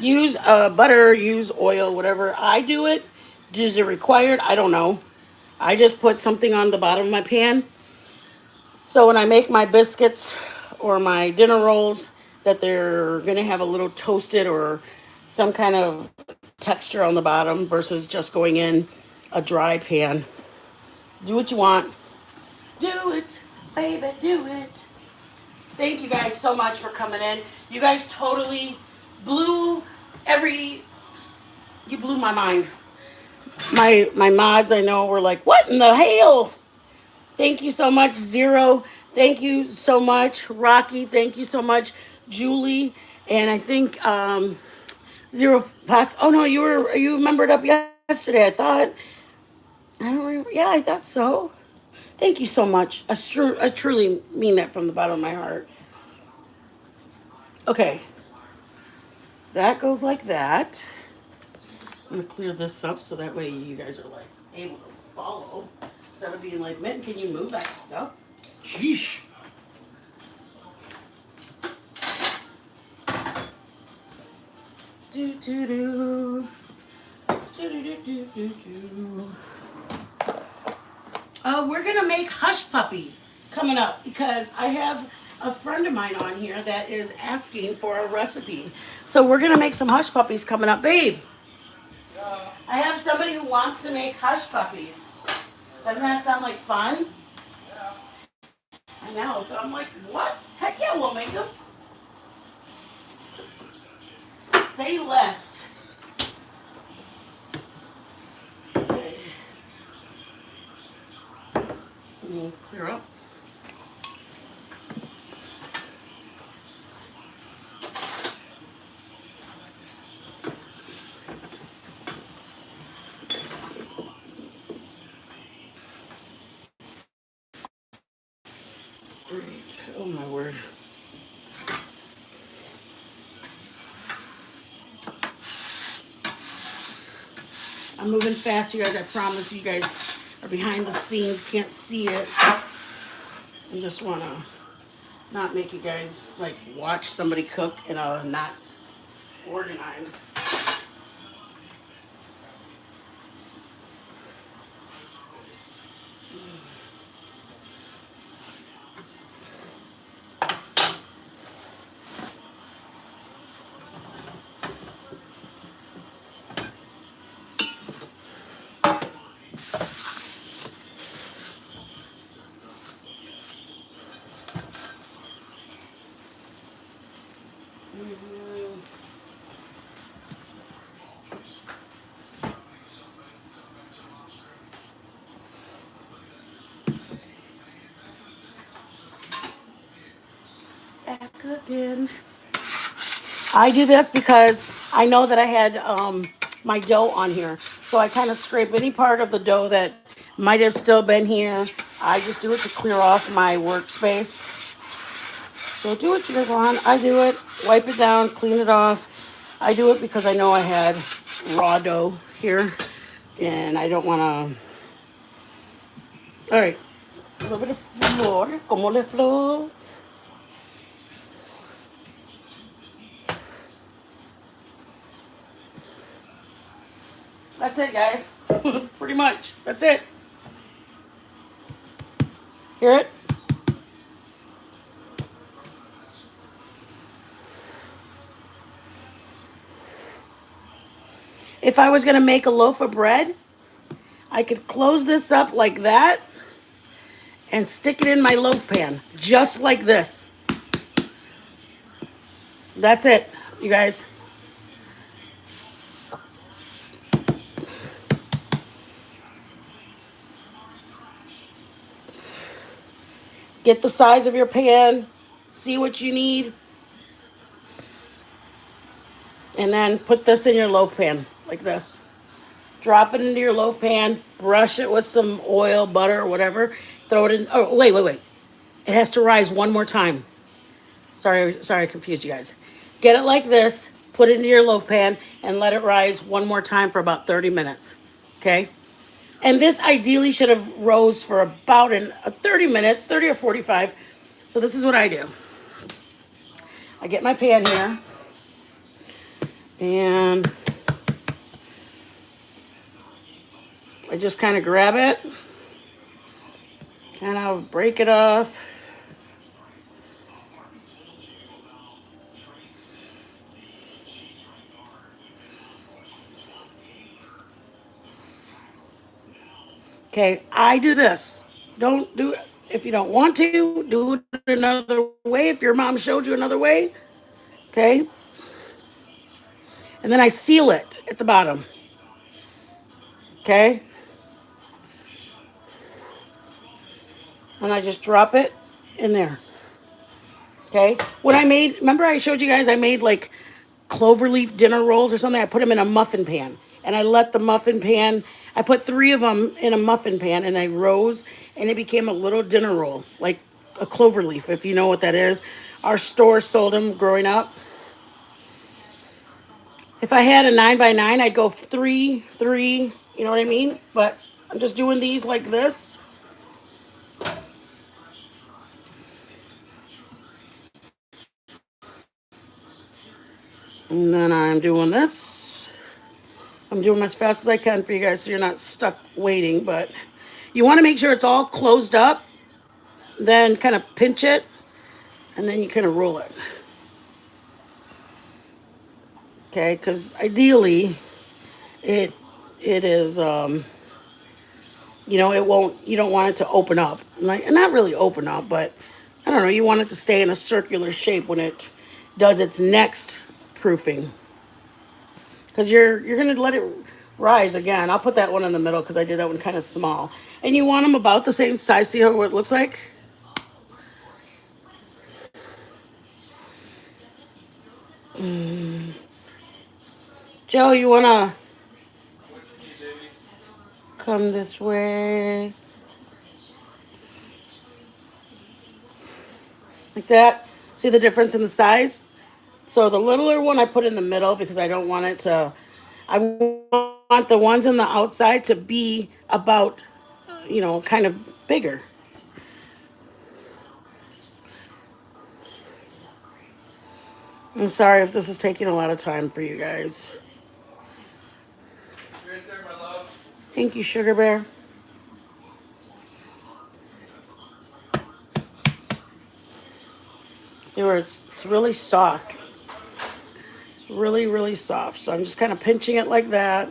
Speaker 1: Use butter, use oil, whatever. I do it. Is it required? I don't know. I just put something on the bottom of my pan. So when I make my biscuits or my dinner rolls, that they're going to have a little toasted or some kind of texture on the bottom versus just going in a dry pan. Do what you want. Do it, baby, do it. Thank you guys so much for coming in. You guys totally blew you blew my mind. My mods, I know, were like, what in the hell? Thank you so much, Zero. Thank you so much, Rocky. Thank you so much, Julie. And I think Zero Fox. Oh no, you membered up yesterday. I thought. I don't remember. Yeah, I thought so. Thank you so much. I truly mean that from the bottom of my heart. Okay. That goes like that. I'm going to clear this up so that way you guys are like able to follow. Instead of being like, Mitten, can you move that stuff?
Speaker 2: Sheesh.
Speaker 1: Do do do. Do do do do do do. We're gonna make hush puppies coming up because I have a friend of mine on here that is asking for a recipe. So we're gonna make some hush puppies coming up, babe. I have somebody who wants to make hush puppies. Doesn't that sound like fun?
Speaker 2: Yeah.
Speaker 1: I know. So I'm like, what? Heck yeah, we'll make them. Say less. clear up. Great. Oh my word. I'm moving fast, you guys. I promise you guys are behind the scenes, can't see it. I just want to not make you guys like watch somebody cook in a not organized. Back again. I do this because I know that I had my dough on here. So I kind of scrape any part of the dough that might have still been here. I just do it to clear off my workspace. So do what you guys want. I do it. Wipe it down, clean it off. I do it because I know I had raw dough here. And I don't want to... All right. A little bit of flour. Como le flor. That's it, guys. Pretty much. That's it. Hear it? If I was going to make a loaf of bread, I could close this up like that and stick it in my loaf pan, just like this. That's it, you guys. Get the size of your pan, see what you need, and then put this in your loaf pan, like this. Drop it into your loaf pan, brush it with some oil, butter, or whatever. Throw it in. Oh, wait. It has to rise one more time. Sorry, I confused you guys. Get it like this, put it into your loaf pan, and let it rise one more time for about 30 minutes. Okay? And this ideally should have rose for about 30 minutes, 30 or 45. So this is what I do. I get my pan here, and I just kind of grab it, kind of break it off. Okay, I do this. Don't do it. If you don't want to, do it another way. If your mom showed you another way, okay? And then I seal it at the bottom, okay? And I just drop it in there, okay? What I made, remember I showed you guys I made like cloverleaf dinner rolls or something? I put them in a muffin pan. And I let the muffin pan, I put 3 of them in a muffin pan and I rose and it became a little dinner roll, like a cloverleaf, if you know what that is. Our store sold them growing up. If I had a 9x9, I'd go 3, you know what I mean? But I'm just doing these like this. And then I'm doing this. I'm doing them as fast as I can for you guys so you're not stuck waiting. But you want to make sure it's all closed up. Then kind of pinch it. And then you kind of roll it. Okay, because ideally it is, you know, it won't, you don't want it to open up. Like, not really open up, but I don't know, you want it to stay in a circular shape when it does its next proofing. Because you're going to let it rise again. I'll put that one in the middle because I did that one kind of small. And you want them about the same size. See how it looks like? Mm. Joe, you want to come this way? Like that. See the difference in the size? So the littler one I put in the middle because I don't want it to, I want the ones on the outside to be about, kind of bigger. I'm sorry if this is taking a lot of time for you guys.
Speaker 2: Right there, my love.
Speaker 1: Thank you, Sugar Bear. It's really soft. It's really, really soft. So I'm just kind of pinching it like that.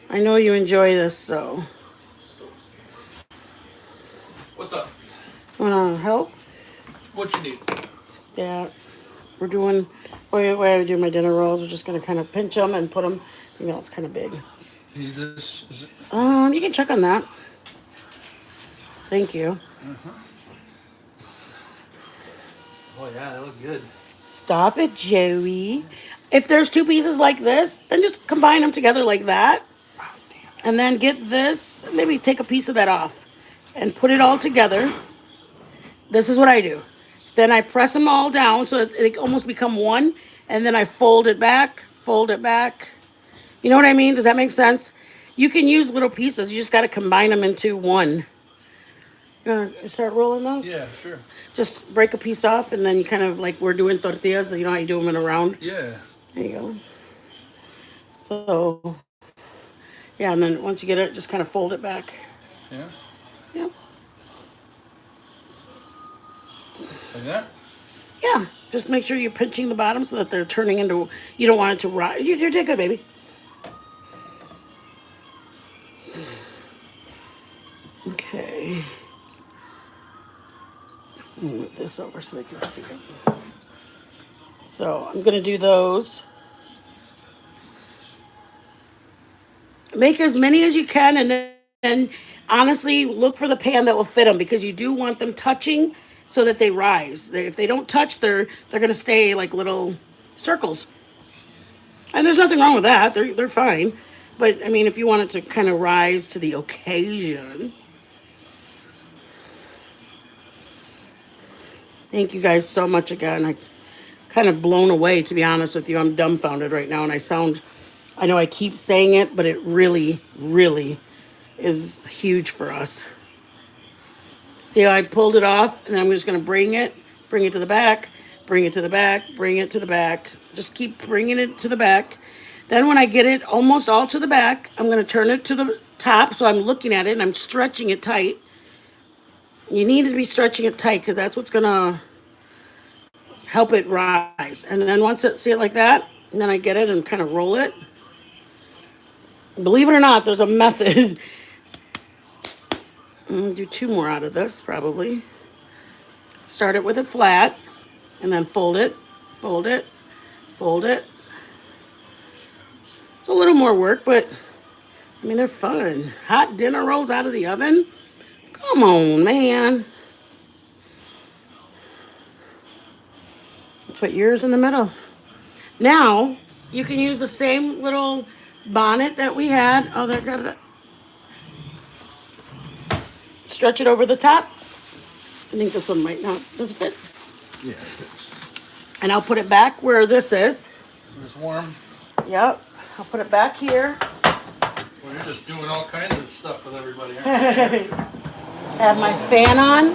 Speaker 1: I know you enjoy this, so.
Speaker 2: What's up?
Speaker 1: Want to help?
Speaker 2: What you need?
Speaker 1: Yeah. We're doing, the way I do my dinner rolls, we're just going to kind of pinch them and put them, it's kind of big.
Speaker 2: Need this? Is it?
Speaker 1: You can check on that. Thank you.
Speaker 2: Oh yeah, they look good.
Speaker 1: Stop it, Joey. If there's two pieces like this, then just combine them together like that.
Speaker 2: Oh, damn.
Speaker 1: And then get this, maybe take a piece of that off and put it all together. This is what I do. Then I press them all down so that they almost become one. And then I fold it back, fold it back. You know what I mean? Does that make sense? You can use little pieces. You just got to combine them into one. You want to start rolling those?
Speaker 2: Yeah, sure.
Speaker 1: Just break a piece off and then you kind of like we're doing tortillas. You know how you do them in a round?
Speaker 2: Yeah.
Speaker 1: There you go. So, yeah, and then once you get it, just kind of fold it back.
Speaker 2: Yeah.
Speaker 1: Yep.
Speaker 2: Like that?
Speaker 1: Yeah. Just make sure you're pinching the bottom so that they're turning into, you don't want it to rise. You did good, baby. Okay. Move this over so they can see it. So I'm going to do those. Make as many as you can and then honestly look for the pan that will fit them because you do want them touching so that they rise. If they don't touch, they're going to stay like little circles. And there's nothing wrong with that. They're fine. But I mean, if you want it to kind of rise to the occasion. Thank you guys so much again. I kind of blown away, to be honest with you. I'm dumbfounded right now, and I know I keep saying it, but it really, really is huge for us. See how I pulled it off, and then I'm just going to bring it to the back, bring it to the back, bring it to the back. Just keep bringing it to the back. Then when I get it almost all to the back, I'm going to turn it to the top, so I'm looking at it, and I'm stretching it tight. You need to be stretching it tight, because that's what's going to help it rise. And then once see it like that, and then I get it and kind of roll it. Believe it or not, there's a method. I'm going to do two more out of this, probably. Start it with it flat, and then fold it, fold it, fold it. It's a little more work, but, I mean, they're fun. Hot dinner rolls out of the oven? Come on, man. Put yours in the middle. Now, you can use the same little bonnet that we had. Oh, there, grab that. Stretch it over the top. I think this one might not. Does it fit?
Speaker 2: Yeah, it fits.
Speaker 1: And I'll put it back where this is.
Speaker 2: It's warm.
Speaker 1: Yep. I'll put it back here.
Speaker 2: Well, you're just doing all kinds of stuff with everybody.
Speaker 1: Have my fan on.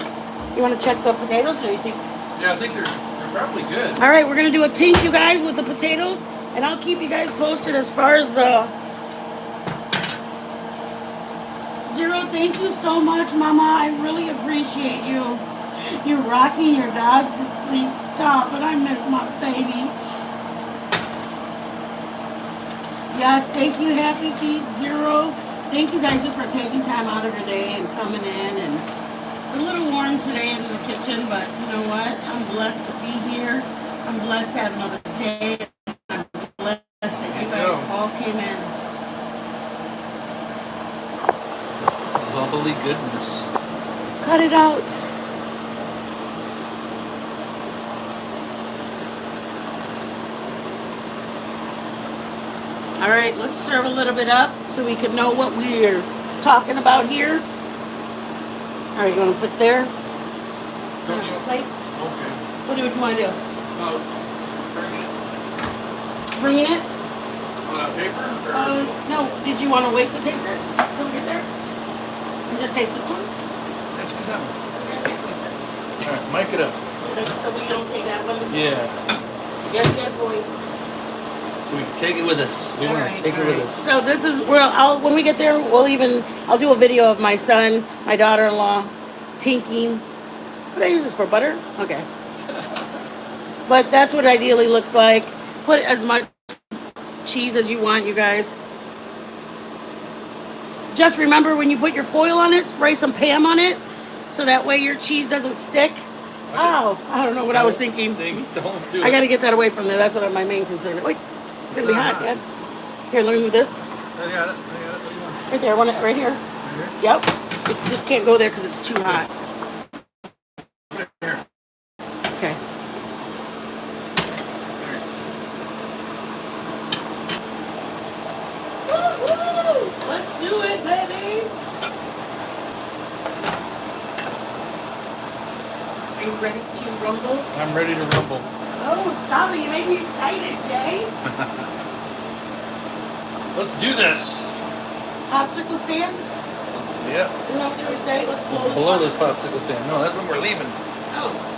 Speaker 1: You want to check the potatoes, or do you think?
Speaker 2: Yeah, I think they're probably good.
Speaker 1: All right, we're gonna do a tink, you guys, with the potatoes, and I'll keep you guys posted as far as the. Zero, thank you so much, Mama. I really appreciate you. You're rocking your dogs to sleep. Stop it. I miss my baby. Yes, thank you, Happy Feet Zero. Thank you guys just for taking time out of your day and coming in. And it's a little warm today in the kitchen, but you know what? I'm blessed to be here. I'm blessed to have another day. I'm blessed that you guys all came in.
Speaker 2: Holy goodness.
Speaker 1: Cut it out. All right, let's serve a little bit up so we can know what we're talking about here. All right, you want to put there?
Speaker 2: Don't you?
Speaker 1: Plate?
Speaker 2: Okay.
Speaker 1: What do you want to do?
Speaker 2: Bringing it.
Speaker 1: Bringing it?
Speaker 2: Paper? Or?
Speaker 1: No. Did you want to wait to taste it until we get there? And just taste this one?
Speaker 2: Let's do that one.
Speaker 1: Okay, wait.
Speaker 2: All right, mic it up.
Speaker 1: So we don't take that one?
Speaker 2: Yeah.
Speaker 1: Yes, good boy.
Speaker 2: So we can take it with us. We want
Speaker 1: Alright,
Speaker 2: to take it with
Speaker 1: alright.
Speaker 2: us.
Speaker 1: So this is where when we get there, I'll do a video of my son, my daughter-in-law, tinking. What do I use this for? Butter? Okay. But that's what it ideally looks like. Put as much cheese as you want, you guys. Just remember when you put your foil on it, spray some Pam on it, so that way your cheese doesn't stick. Ow! I don't know what I was thinking.
Speaker 2: Don't do it.
Speaker 1: I got to get that away from there. That's what my main concern is. Wait, it's gonna be hot, Dad. Here, let me move this.
Speaker 2: I got it. What do you want?
Speaker 1: Right there. I want it right here.
Speaker 2: Right
Speaker 1: Yep. It just can't go there because it's too hot.
Speaker 2: here?
Speaker 1: Okay. Woo-hoo! Let's do it, baby. Are you ready to rumble?
Speaker 2: I'm ready to rumble.
Speaker 1: Oh, stop it. You make me excited, Jay.
Speaker 2: Let's do this.
Speaker 1: Popsicle stand?
Speaker 2: Yep.
Speaker 1: Isn't that what you always say? Let's blow this
Speaker 2: Below this
Speaker 1: popsicle.
Speaker 2: popsicle stand. No, that's when we're leaving.
Speaker 1: Oh.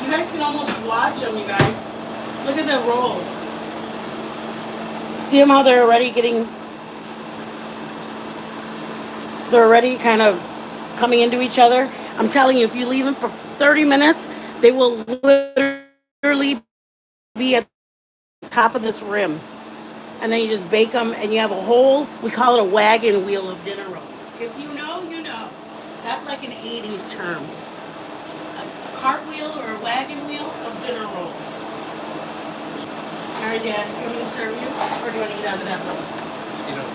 Speaker 1: You guys can almost watch them, you guys. Look at the rolls. See them how they're already kind of coming into each other? I'm telling you, if you leave them for 30 minutes, they will literally be at the top of this rim. And then you just bake them, and you have a whole, we call it a wagon wheel of dinner rolls. If you know, you know. That's like an 80s term. A cartwheel or a wagon wheel of dinner rolls. All right, Dad, you want me to serve you? Or do you want to eat out of that bowl?
Speaker 2: You know,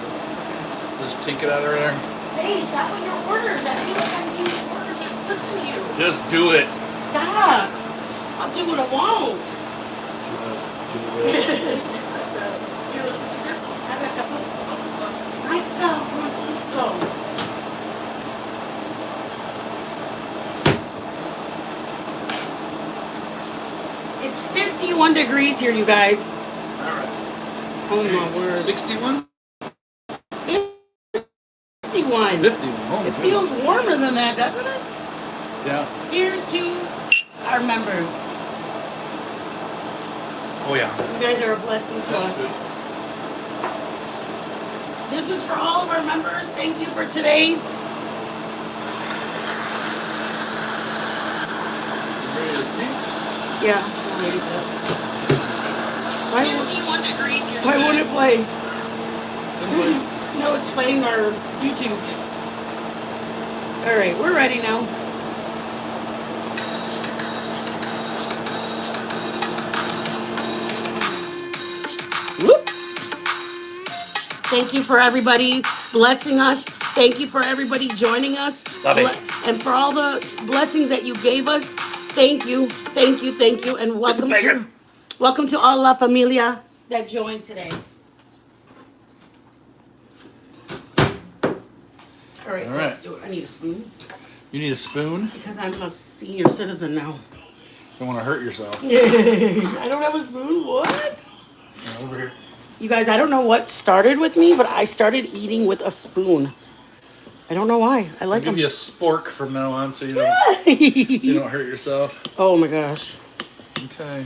Speaker 2: just take it out of there.
Speaker 1: Hey, stop with your orders. I feel like I'm giving you orders. Listen to you.
Speaker 2: Just do it.
Speaker 1: Stop. I'll do what I want.
Speaker 2: Just do it.
Speaker 1: Here, let's listen. Have a couple. Ay, cabroncito. It's 51 degrees here, you guys.
Speaker 2: All right.
Speaker 1: Oh my word.
Speaker 2: 61?
Speaker 1: 51.
Speaker 2: 51. Oh,
Speaker 1: It feels warmer than that, doesn't it?
Speaker 2: Yeah.
Speaker 1: Here's to our members.
Speaker 2: Oh, yeah.
Speaker 1: You guys are a blessing to
Speaker 2: That's
Speaker 1: us.
Speaker 2: good.
Speaker 1: This is for all of our members. Thank you for today.
Speaker 2: Ready to think?
Speaker 1: Yeah, I'm ready for that. Why
Speaker 3: 51 degrees here.
Speaker 1: won't it play?
Speaker 2: Good
Speaker 1: No, it's playing our YouTube. All right, we're ready now. Whoop. Thank you for everybody blessing us. Thank you for everybody joining us.
Speaker 2: Love it.
Speaker 1: And for all the blessings that you gave us. Thank you, thank you, thank you. And welcome to all La Familia that joined today. All right,
Speaker 2: All right.
Speaker 1: let's do it. I need a spoon
Speaker 2: You need a spoon?
Speaker 1: because I'm a senior citizen now.
Speaker 2: Don't want to hurt yourself.
Speaker 1: I don't have a spoon. What?
Speaker 2: Over here.
Speaker 1: You guys, I don't know what started with me, but I started eating with a spoon. I don't know why. I
Speaker 2: I'll
Speaker 1: like
Speaker 2: give
Speaker 1: them.
Speaker 2: you a spork from now on so you don't hurt yourself.
Speaker 1: Oh my gosh.
Speaker 2: Okay.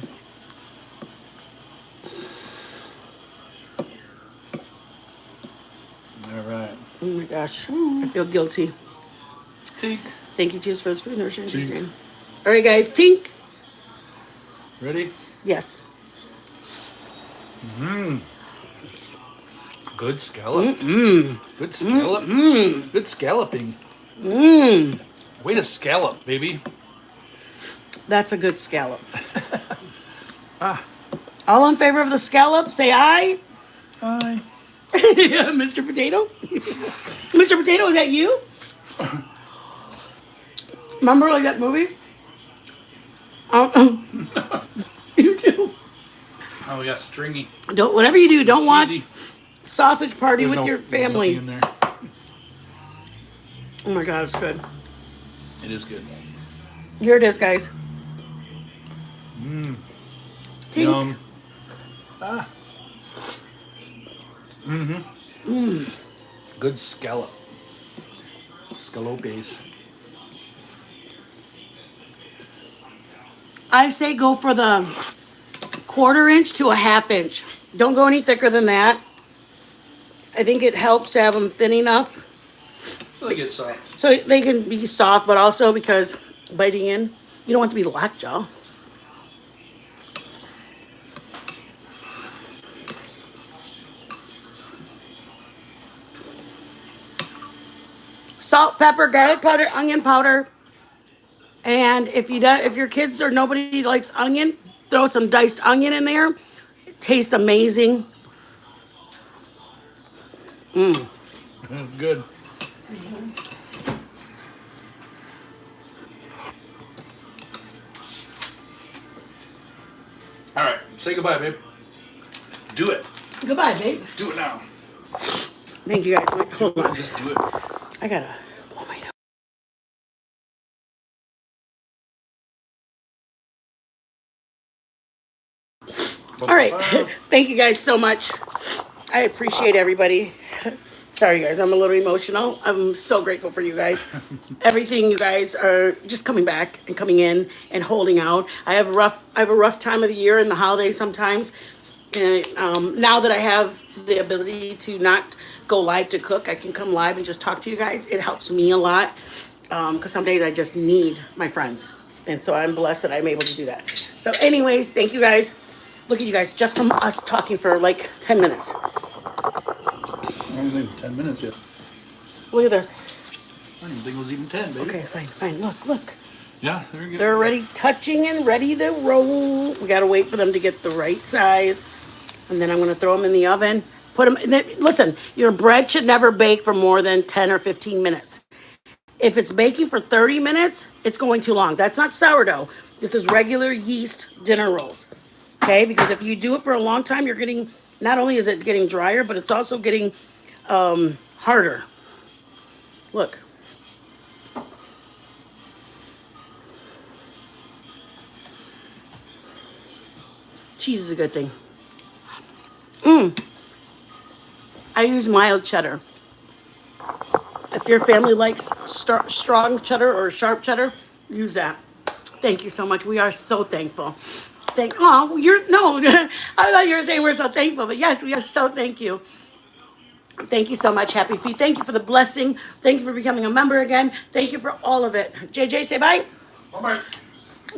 Speaker 2: All right.
Speaker 1: Oh my gosh. I feel guilty.
Speaker 2: Tink.
Speaker 1: Thank you, Jesus, for this food. Nourishing
Speaker 2: Tink.
Speaker 1: name. All right, guys. Tink.
Speaker 2: Ready?
Speaker 1: Yes.
Speaker 2: Mmm. Good scallop.
Speaker 1: Mmm.
Speaker 2: Good scallop.
Speaker 1: Mmm.
Speaker 2: Good scalloping.
Speaker 1: Mmm.
Speaker 2: Way to scallop, baby.
Speaker 1: That's a good scallop.
Speaker 2: Ah.
Speaker 1: All in favor of the scallop, say aye.
Speaker 2: Hi.
Speaker 1: Mr. Potato? Mr. Potato, is that you? Remember like that movie? You too.
Speaker 2: Oh, we got stringy.
Speaker 1: Don't, whatever you do, don't watch
Speaker 2: Cheesy.
Speaker 1: Sausage Party
Speaker 2: There's
Speaker 1: with your
Speaker 2: there's
Speaker 1: family.
Speaker 2: nothing in there.
Speaker 1: Oh my God, it's good.
Speaker 2: It is good.
Speaker 1: Here it is, guys.
Speaker 2: Mmm.
Speaker 1: Tink.
Speaker 2: Yum. Ah. Mm-hmm. Good scallop. Scallopes.
Speaker 1: I say go for the 1/4 inch to a 1/2 inch. Don't go any thicker than that. I think it helps to have them thin enough
Speaker 2: So they get soft.
Speaker 1: so they can be soft, but also because biting in, you don't want it to be lockjaw. Salt, pepper, garlic powder, onion powder. And if your kids or nobody likes onion, throw some diced onion in there. It tastes amazing.
Speaker 2: Good. All right. Say goodbye, babe. Do it.
Speaker 1: Goodbye, babe.
Speaker 2: Do it now.
Speaker 1: Thank you guys. Wait, hold on.
Speaker 2: Just do it.
Speaker 1: I gotta. Oh my God. All right. Thank you guys so much. I appreciate everybody. Sorry, guys. I'm a little emotional. I'm so grateful for you guys. Everything you guys are just coming back and coming in and holding out. I have a rough time of the year in the holidays sometimes. And now that I have the ability to not go live to cook, I can come live and just talk to you guys. It helps me a lot because some days I just need my friends. And so I'm blessed that I'm able to do that. So anyways, thank you guys. Look at you guys, just from us talking for like 10 minutes.
Speaker 2: I don't think 10 minutes yet.
Speaker 1: Look at this.
Speaker 2: I didn't think it was even 10, baby.
Speaker 1: Okay, fine. Look.
Speaker 2: Yeah, they're good.
Speaker 1: They're already touching and ready to roll. We gotta wait for them to get the right size. And then I'm gonna throw them in the oven. Put them, listen, your bread should never bake for more than 10 or 15 minutes. If it's baking for 30 minutes, it's going too long. That's not sourdough. This is regular yeast dinner rolls. Okay, because if you do it for a long time, you're getting, not only is it getting drier, but it's also getting harder. Look. Cheese is a good thing. I use mild cheddar. If your family likes strong cheddar or sharp cheddar, use that. Thank you so much. We are so thankful. I thought you were saying we're so thankful, but yes, we are so thank you. Thank you so much, Happy Feet. Thank you for the blessing. Thank you for becoming a member again. Thank you for all of it. JJ, say bye.
Speaker 2: Bye-bye.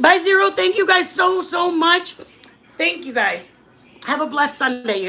Speaker 1: Bye, Zero. Thank you guys so much. Thank you guys. Have a blessed Sunday.